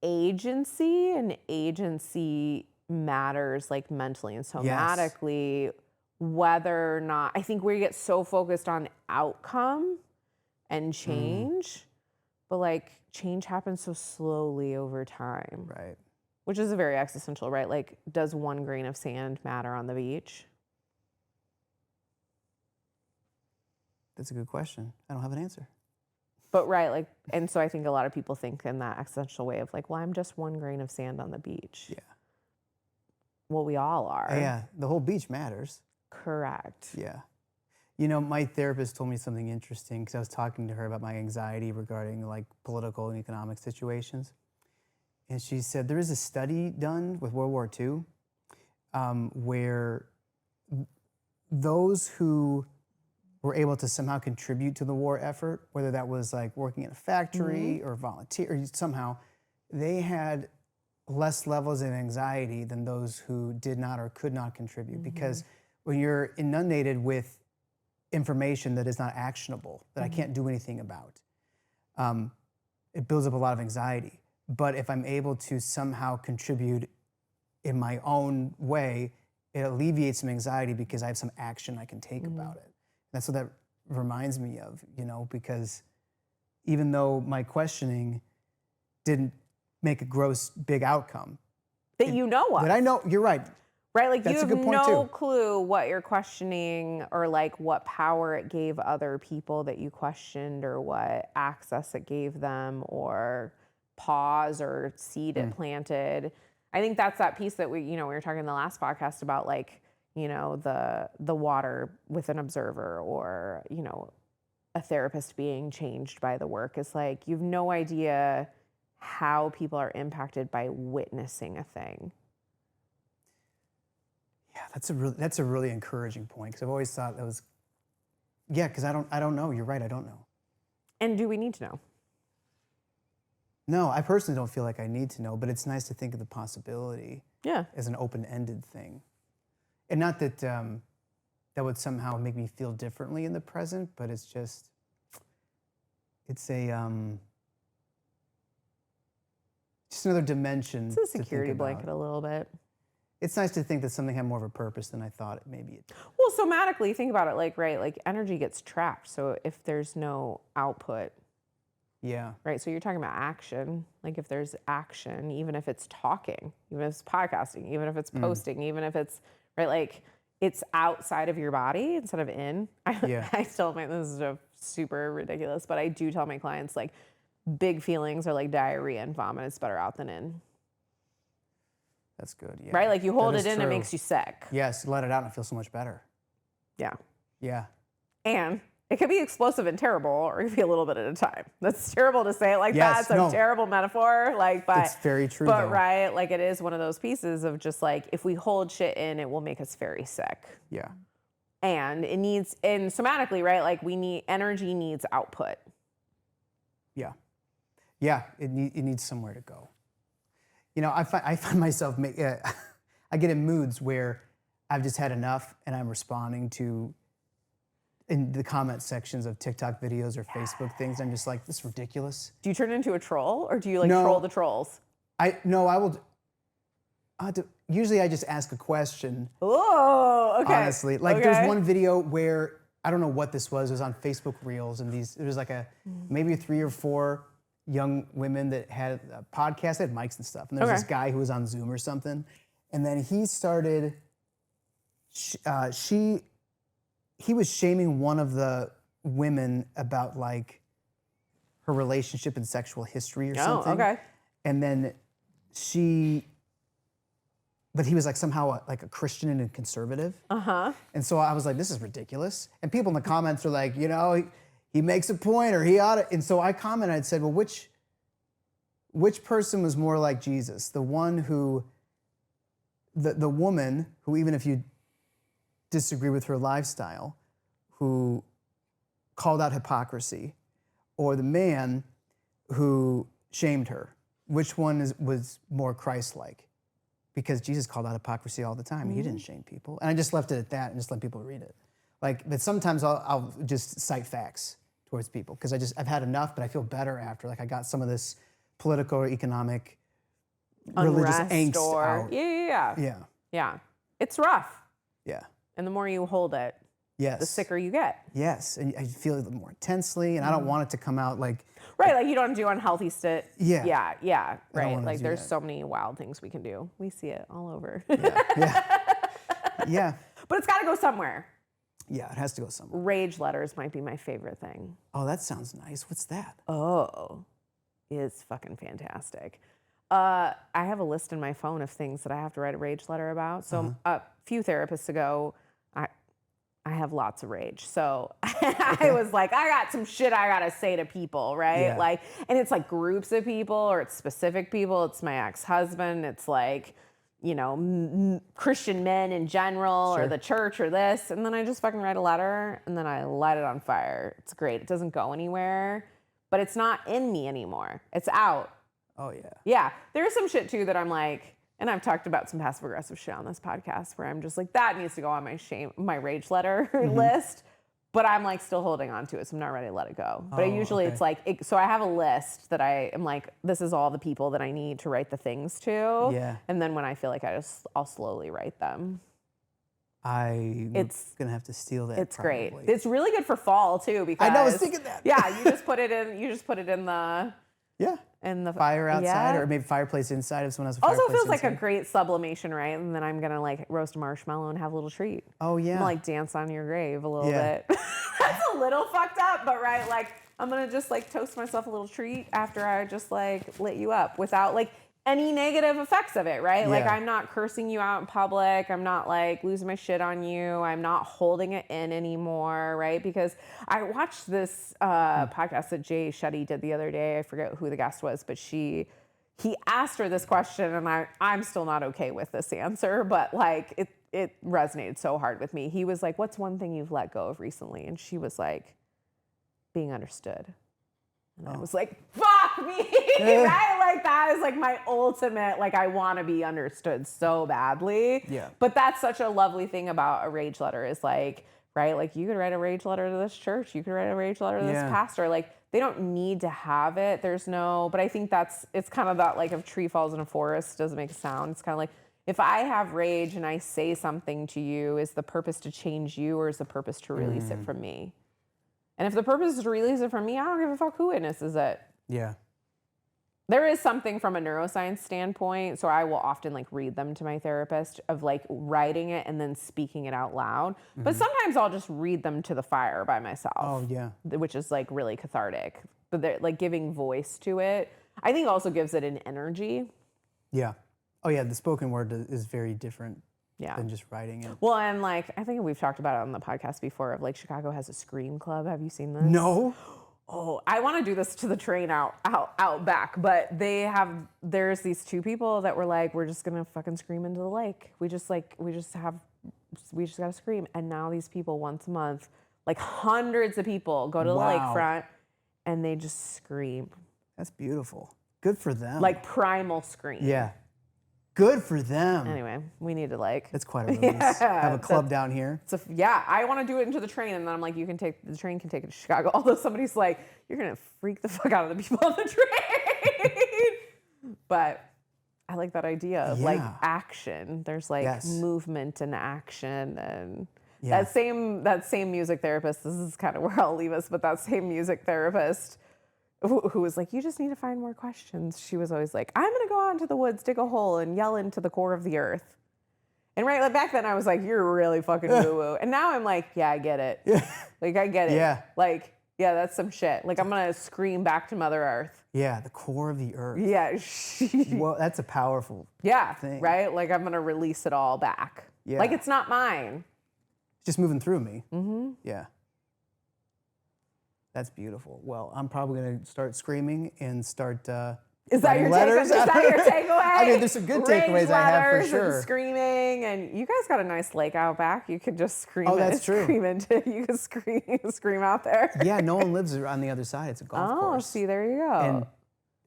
agency, and agency matters like mentally and somatically, whether or not, I think we get so focused on outcome and change, but like change happens so slowly over time. Right. Which is a very existential, right? Like, does one grain of sand matter on the beach? That's a good question. I don't have an answer. But right, like, and so I think a lot of people think in that existential way of like, well, I'm just one grain of sand on the beach. Yeah. Well, we all are. Yeah, the whole beach matters. Correct. Yeah. My therapist told me something interesting because I was talking to her about my anxiety regarding like political and economic situations. And she said there is a study done with World War II where those who were able to somehow contribute to the war effort, whether that was like working in a factory or volunteer, or somehow, they had less levels of anxiety than those who did not or could not contribute. Because when you're inundated with information that is not actionable, that I can't do anything about, it builds up a lot of anxiety. But if I'm able to somehow contribute in my own way, it alleviates some anxiety because I have some action I can take about it. That's what that reminds me of, because even though my questioning didn't make a gross big outcome. That you know of. That I know, you're right. Right, like That's you a have good point, no too. clue what you're questioning or like what power it gave other people that you questioned or what access it gave them or pause or seed it planted. I think that's that piece that we were talking in the last podcast about like, the water with an observer or, a therapist being changed by the work is like, you have no idea how people are impacted by witnessing a thing. Yeah, that's a really encouraging point because I've always thought that was, because I don't know. You're right, I don't know. And do we need to know? No, I personally don't feel like I need to know, but it's nice to think of the possibility Yeah. as an open-ended thing. And not that that would somehow make me feel differently in the present, but it's just, it's just another dimension. It's a security blanket a little bit. It's nice to think that something had more of a purpose than I thought maybe it did. Well, somatically, think about it like, right, like energy gets trapped. So if there's no output, Yeah. right? So you're talking about action. Like if there's action, even if it's talking, even if it's podcasting, even if it's posting, even if it's, right, like it's outside of your body instead of in. I still think this is super ridiculous, but I do tell my clients like big feelings are like diarrhea and vomit. It's better out than in. That's good, yeah. Right? Like you hold That it is in, it true. makes you sick. Yes, let it out and it feels so much better. Yeah. Yeah. And It could be explosive and terrible, or it could be a little bit at a time. That's terrible to say it like Yes, that. It's a terrible metaphor. Like, but it's very true. But though. right, like it is one of those pieces of just like if we hold shit in, it will make us very sick. Yeah. And it needs, and somatically, right? Like energy needs output. Yeah. Yeah. It needs somewhere to go. You know, I find myself I get in moods where I've just had enough, and I'm responding to in the comment sections of TikTok videos or Facebook things. I'm just like, this is ridiculous. Do you turn into a troll, or do you like No. troll the trolls? I will. Usually, I just ask a question. Oh, okay. Honestly, like there's one video where I don't know what this was. It was on Facebook Reels, and there was like maybe 3 or 4 young women that had a podcast, they had mics and stuff, and there was this guy who was on Zoom or something, and then he started. He was shaming one of the women about like her relationship and sexual history or something. Oh, okay. And then but he was like somehow like a Christian and a conservative. Uh-huh. And so I was like, this is ridiculous. And people in the comments are like, you know, he makes a point, or he ought to. And so I commented, I said, well, which person was more like Jesus? The one who, the woman who, even if you disagree with her lifestyle, who called out hypocrisy, or the man who shamed her? Which one was more Christ-like? Because Jesus called out hypocrisy all the time. Mm-hmm. He didn't shame people. And I just left it at that and just let people read it. Like, but sometimes I'll just cite facts towards people because I've had enough, but I feel better after. Like I got some of this political or economic religious angst out. Yeah. It's rough. Yeah. And the more you hold it, yes, the sicker you get. Yes, and I feel it more intensely, and I don't want it to come out like... Right, like you don't do unhealthy shit. Yeah. Yeah, right. Like there's that. so many wild things we can do. We see it all over. Yeah. But it's got to go somewhere. Yeah, it has to go somewhere. Rage letters might be my favorite thing. Oh, that sounds nice. What's that? Oh, it's fucking fantastic. I have a list in my phone of things that I have to write a rage letter about. So a few therapists ago, I have lots of rage. So I was like, I got some shit I got to say to people, right? Yeah. Like, and it's like groups of people or it's specific people. It's my ex-husband. It's like, you know, Christian men in general or the church or this. And then I just fucking write a letter and then I light it on fire. It's great. It doesn't go anywhere, but it's not in me anymore. It's out. Oh, yeah. Yeah. There's some shit too that I'm like, and I've talked about some passive aggressive shit on this podcast where I'm just like, that needs to go on my rage letter list, but I'm like still holding on to it. So I'm not ready to let it go. But it's like, so I have a list that I am like, this is all the people that I need to write the things to. Yeah. And then when I feel like I'll slowly write them. I'm going to have to steal that. It's probably. great. It's really good for fall too because I know, I was thinking that. Yeah. You just put it in the, yeah. And the fire outside or maybe fireplace inside if someone has a also fireplace feels like inside. a great sublimation, right? And then I'm gonna like roast a marshmallow and have a little treat. Oh yeah. I'm gonna like dance on your grave a little bit. That's a little fucked up, but right, like I'm gonna just like toast myself a little treat after I just like lit you up without like any negative effects of it, right? Like I'm not cursing you out in public. I'm not like losing my shit on you. I'm not holding it in anymore, right? Because I watched this podcast that Jay Shetty did the other day. I forget who the guest was, but he asked her this question, and I'm still not okay with this answer, but like it resonated so hard with me. He was like, "What's one thing you've let go of recently?" And she was like, "Being understood." And I was like, fuck me, right? Like that is like my ultimate, like I want to be understood so badly. Yeah. But that's such a lovely thing about a rage letter is like, right? Like you could write a rage letter to this church. You could write a rage letter to this pastor. Like they don't need to have it. But I think it's kind of that like if a tree falls in a forest, doesn't make a sound. It's kind of like if I have rage and I say something to you, is the purpose to change you or is the purpose to release it from me? And if the purpose is to release it from me, I don't give a fuck who witnesses it. Yeah. There is something from a neuroscience standpoint, so I will often like read them to my therapist of like writing it and then speaking it out loud. But sometimes I'll just read them to the fire by myself. Oh, yeah. Which is like really cathartic. But they're like giving voice to it, I think also gives it an energy. Yeah. Oh, yeah. The spoken word is very different Yeah. than just writing it. Well, and like, I think we've talked about it on the podcast before of like Chicago has a scream club. Have you seen this? No. Oh, I want to do this to the train out back, but there's these two people that were like, we're just gonna fucking scream into the lake. We just gotta scream. And now these people once a month, like hundreds of people go to the lakefront and they just scream. That's beautiful. Good for them. Like primal scream. Yeah. Good for them. Anyway, we need to like. That's quite a release. Have a club down here. Yeah, I want to do it into the train, and then I'm like, the train can take it to Chicago. Although somebody's like, you're gonna freak the fuck out of the people on the train. But I like that idea of like action. There's like movement and action, and that same music therapist. This is kind of where I'll leave us, but that same music therapist who was like, you just need to find more questions. She was always like, I'm going to go out into the woods, dig a hole, and yell into the core of the earth. And right like back then I was like, you're really fucking woo-woo. And now I'm like, yeah, I get it. Like, I get it. Yeah. Like, yeah, that's some shit. Like, I'm going to scream back to Mother Earth. Yeah, the core of the earth. Yeah. Well, that's a powerful thing. Right? Like, I'm going to release it all back. Yeah. Like, it's not mine. It's just moving through me. Mm-hmm. Yeah. That's beautiful. Well, I'm probably going to start screaming and start Is that your takeaway? I mean, there's some good takeaways I have for sure. And screaming, and you guys got a nice lake out back. You could just scream. Oh, that's true. You could scream out there. Yeah, no one lives on the other side. It's a golf course. Oh, see, there you go.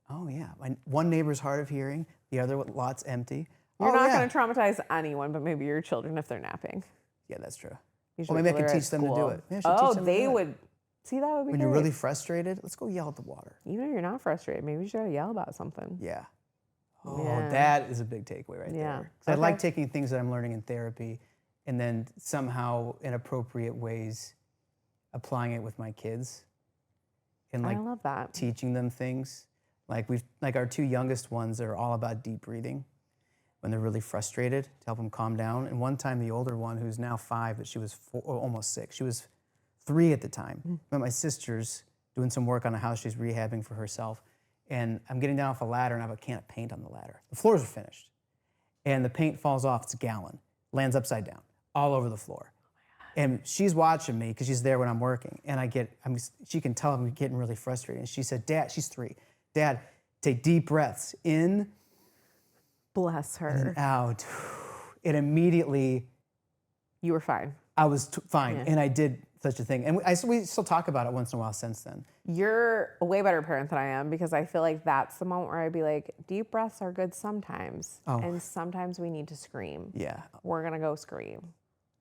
And one neighbor's hard of hearing, the other lot's empty. You're not going to traumatize anyone, but maybe your children if they're napping. Yeah, that's true. Usually Well, maybe I can teach them to do it. Yeah, they would. See, that would be When great. you're really frustrated, let's go yell at the water. Even if you're not frustrated, maybe you should yell about something. Yeah. Oh, Yeah. that is a big takeaway right Yeah. there. So I like taking things that I'm learning in therapy and then somehow in appropriate ways applying it with my kids and like I love that. teaching them things. Like our two youngest ones are all about deep breathing when they're really frustrated to help them calm down. And one time the older one, who's now 5, but she was almost 6, she was 3 at the time. But my sister's doing some work on a house she's rehabbing for herself. And I'm getting down off a ladder and I have a can of paint on the ladder. The floors are finished. And the paint falls off, it's a gallon, lands upside down, all over the floor. And she's watching me because she's there when I'm working. And she can tell I'm getting really frustrated. And she said, Dad, she's 3. Dad, take deep breaths in. Bless her. And out. And immediately. You were fine. I was fine. Yeah. And I did such a thing. And we still talk about it once in a while since then. You're a way better parent than I am because I feel like that's the moment where I'd be like, deep breaths are good sometimes. Oh. And sometimes we need to scream. Yeah. We're going to go scream.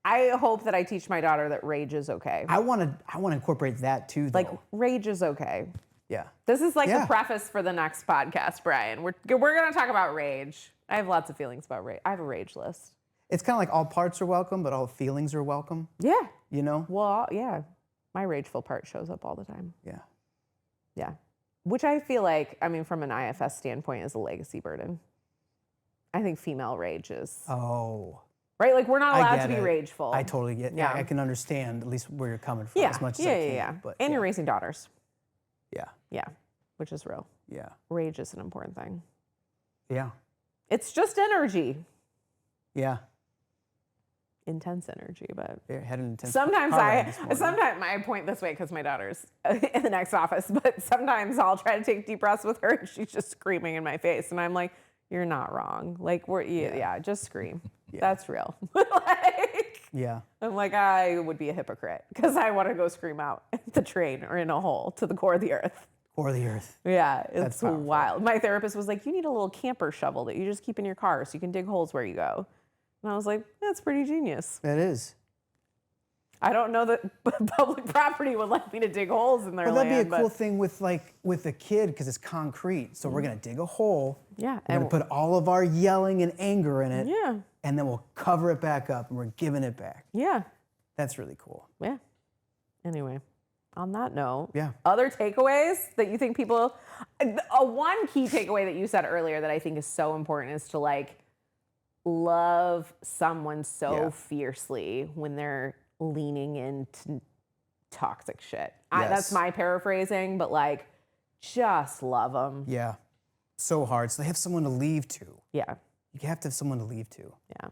I hope that I teach my daughter that rage is okay. I want to incorporate that too, though. Like, rage is okay. Yeah. This is like the preface for the next podcast, Brian. We're going to talk about rage. I have lots of feelings about rage. I have a rage list. It's kind of like all parts are welcome, but all feelings are welcome. Yeah. You know? Well, yeah. My rageful part shows up all the time. Yeah. Yeah. Which I feel like, I mean, from an IFS standpoint, is a legacy burden. I think female rage is. Oh. Right? Like, we're not allowed to be rageful. I totally get it. Yeah. I can understand at least where you're coming from as much as I can. Yeah. But, and you're raising daughters. Yeah. Yeah. Which is real. Yeah. Rage is an important thing. Yeah. It's just energy. Yeah. Intense energy, but Had an intense sometimes car I point this way because my daughter's in the next office, but sometimes I'll try to take deep breaths with her and she's just screaming in my face. And I'm like, you're not wrong. Like, just scream. Yeah. That's real. I'm like, I would be a hypocrite because I want to go scream out at the train or in a hole to the core of the earth. Core of the earth. Yeah, it's wild. My therapist was like, you need a little camper shovel that you just keep in your car so you can dig holes where you go. And I was like, that's pretty genius. It is. I don't know that public property would like me to dig holes in their land. Well, that'd be a cool thing with a kid because it's concrete. So we're gonna dig a hole. Yeah. We're gonna put all of our yelling and anger in it. Yeah. And then we'll cover it back up and we're giving it back. Yeah. That's really cool. Yeah. Anyway, on that note, yeah. Other takeaways that you think people, one key takeaway that you said earlier that I think is so important is to like love someone so fiercely when they're leaning into toxic shit. Yes. That's my paraphrasing, but like just love them. Yeah. So hard. So they have someone to leave to. Yeah. You have to have someone to leave to. Yeah.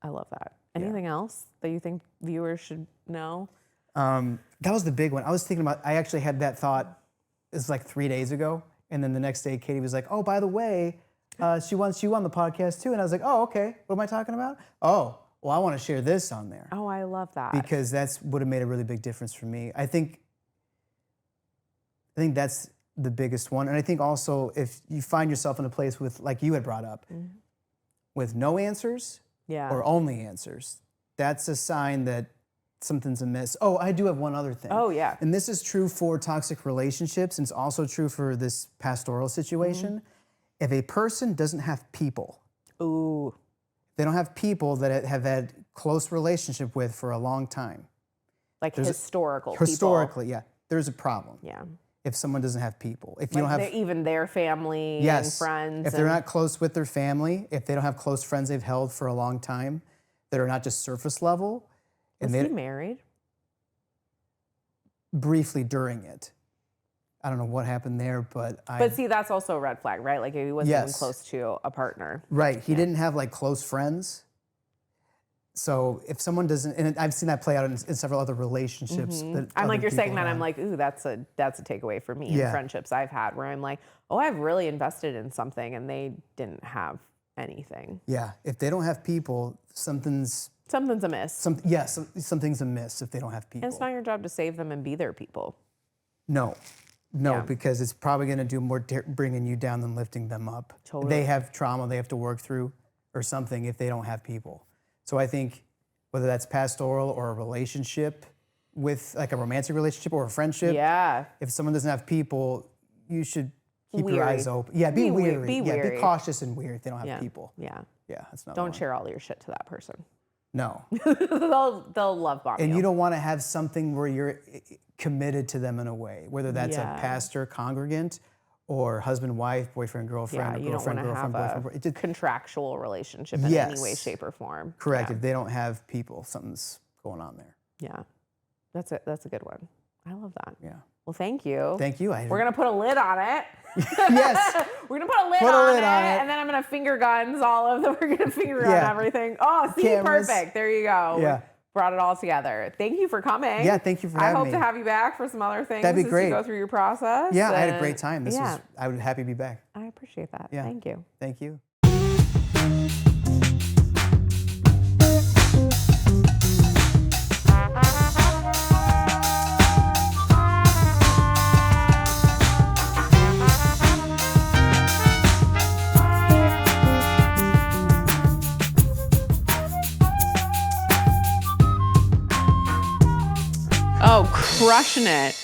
I love that. Anything else that you think viewers should know? That was the big one. I was thinking about, I actually had that thought, it's like 3 days ago. And then the next day, Katie was like, oh, by the way, she wants you on the podcast too. And I was like, oh, okay. What am I talking about? Oh, well, I want to share this on there. Oh, I love that. Because that's would have made a really big difference for me. I think that's the biggest one. And I think also if you find yourself in a place with, like you had brought up, with no answers or only answers, that's a sign that something's amiss. Oh, I do have one other thing. Oh, yeah. And this is true for toxic relationships, and it's also true for this pastoral situation. If a person doesn't have people, Ooh. they don't have people that have had close relationship with for a long time. Like historical Historically, yeah. There's a problem. Yeah. If someone doesn't have people. If Like you don't have even their family and friends. If they're not close with their family, if they don't have close friends they've held for a long time that are not just surface level. Was he married? Briefly during it. I don't know what happened there, but But see, that's also a red flag, right? Like if he wasn't even close to a partner. Right. He didn't have like close friends. So if someone doesn't, and I've seen that play out in several other relationships. That I'm like, other you're saying people that, have. I'm like, ooh, that's a takeaway for me in friendships I've had where I'm like, oh, I've really invested in something and they didn't have anything. Yeah. If they don't have people, something's amiss. Something's amiss if they don't have people. And it's not your job to save them and be their people. No, because it's probably going to do more bringing you down than lifting them up. Totally. They have trauma they have to work through or something if they don't have people. So I think whether that's pastoral or a relationship with like a romantic relationship or a friendship, if someone doesn't have people, you should keep your eyes open. Yeah, be wary. Be wary. Be cautious and weary if they don't have people. Yeah. Yeah, that's not. Don't share all your shit to that person. No. they'll love bomb And you don't want to have something where you're committed to them in a way, whether that's a pastor, congregant, or husband, wife, boyfriend, girlfriend, you don't want to have a contractual relationship in any way, shape, or form. Correct. If they don't have people, something's going on there. Yeah, that's a good one. I love that. Yeah. Well, thank you. Thank you. We're gonna put a lid on it. Yes. We're gonna put a lid on it, and then I'm gonna finger guns all of them. We're gonna finger gun everything. Oh, see, Cameras. perfect. There you go. Yeah. Brought it all together. Thank you for coming. Yeah, thank you for having me. I hope to have you back for some other things. That'd be great. To go through your process. Yeah, I had a great time. I was happy to be back. I appreciate that. Yeah. Thank you. Thank you. Oh, crushing it.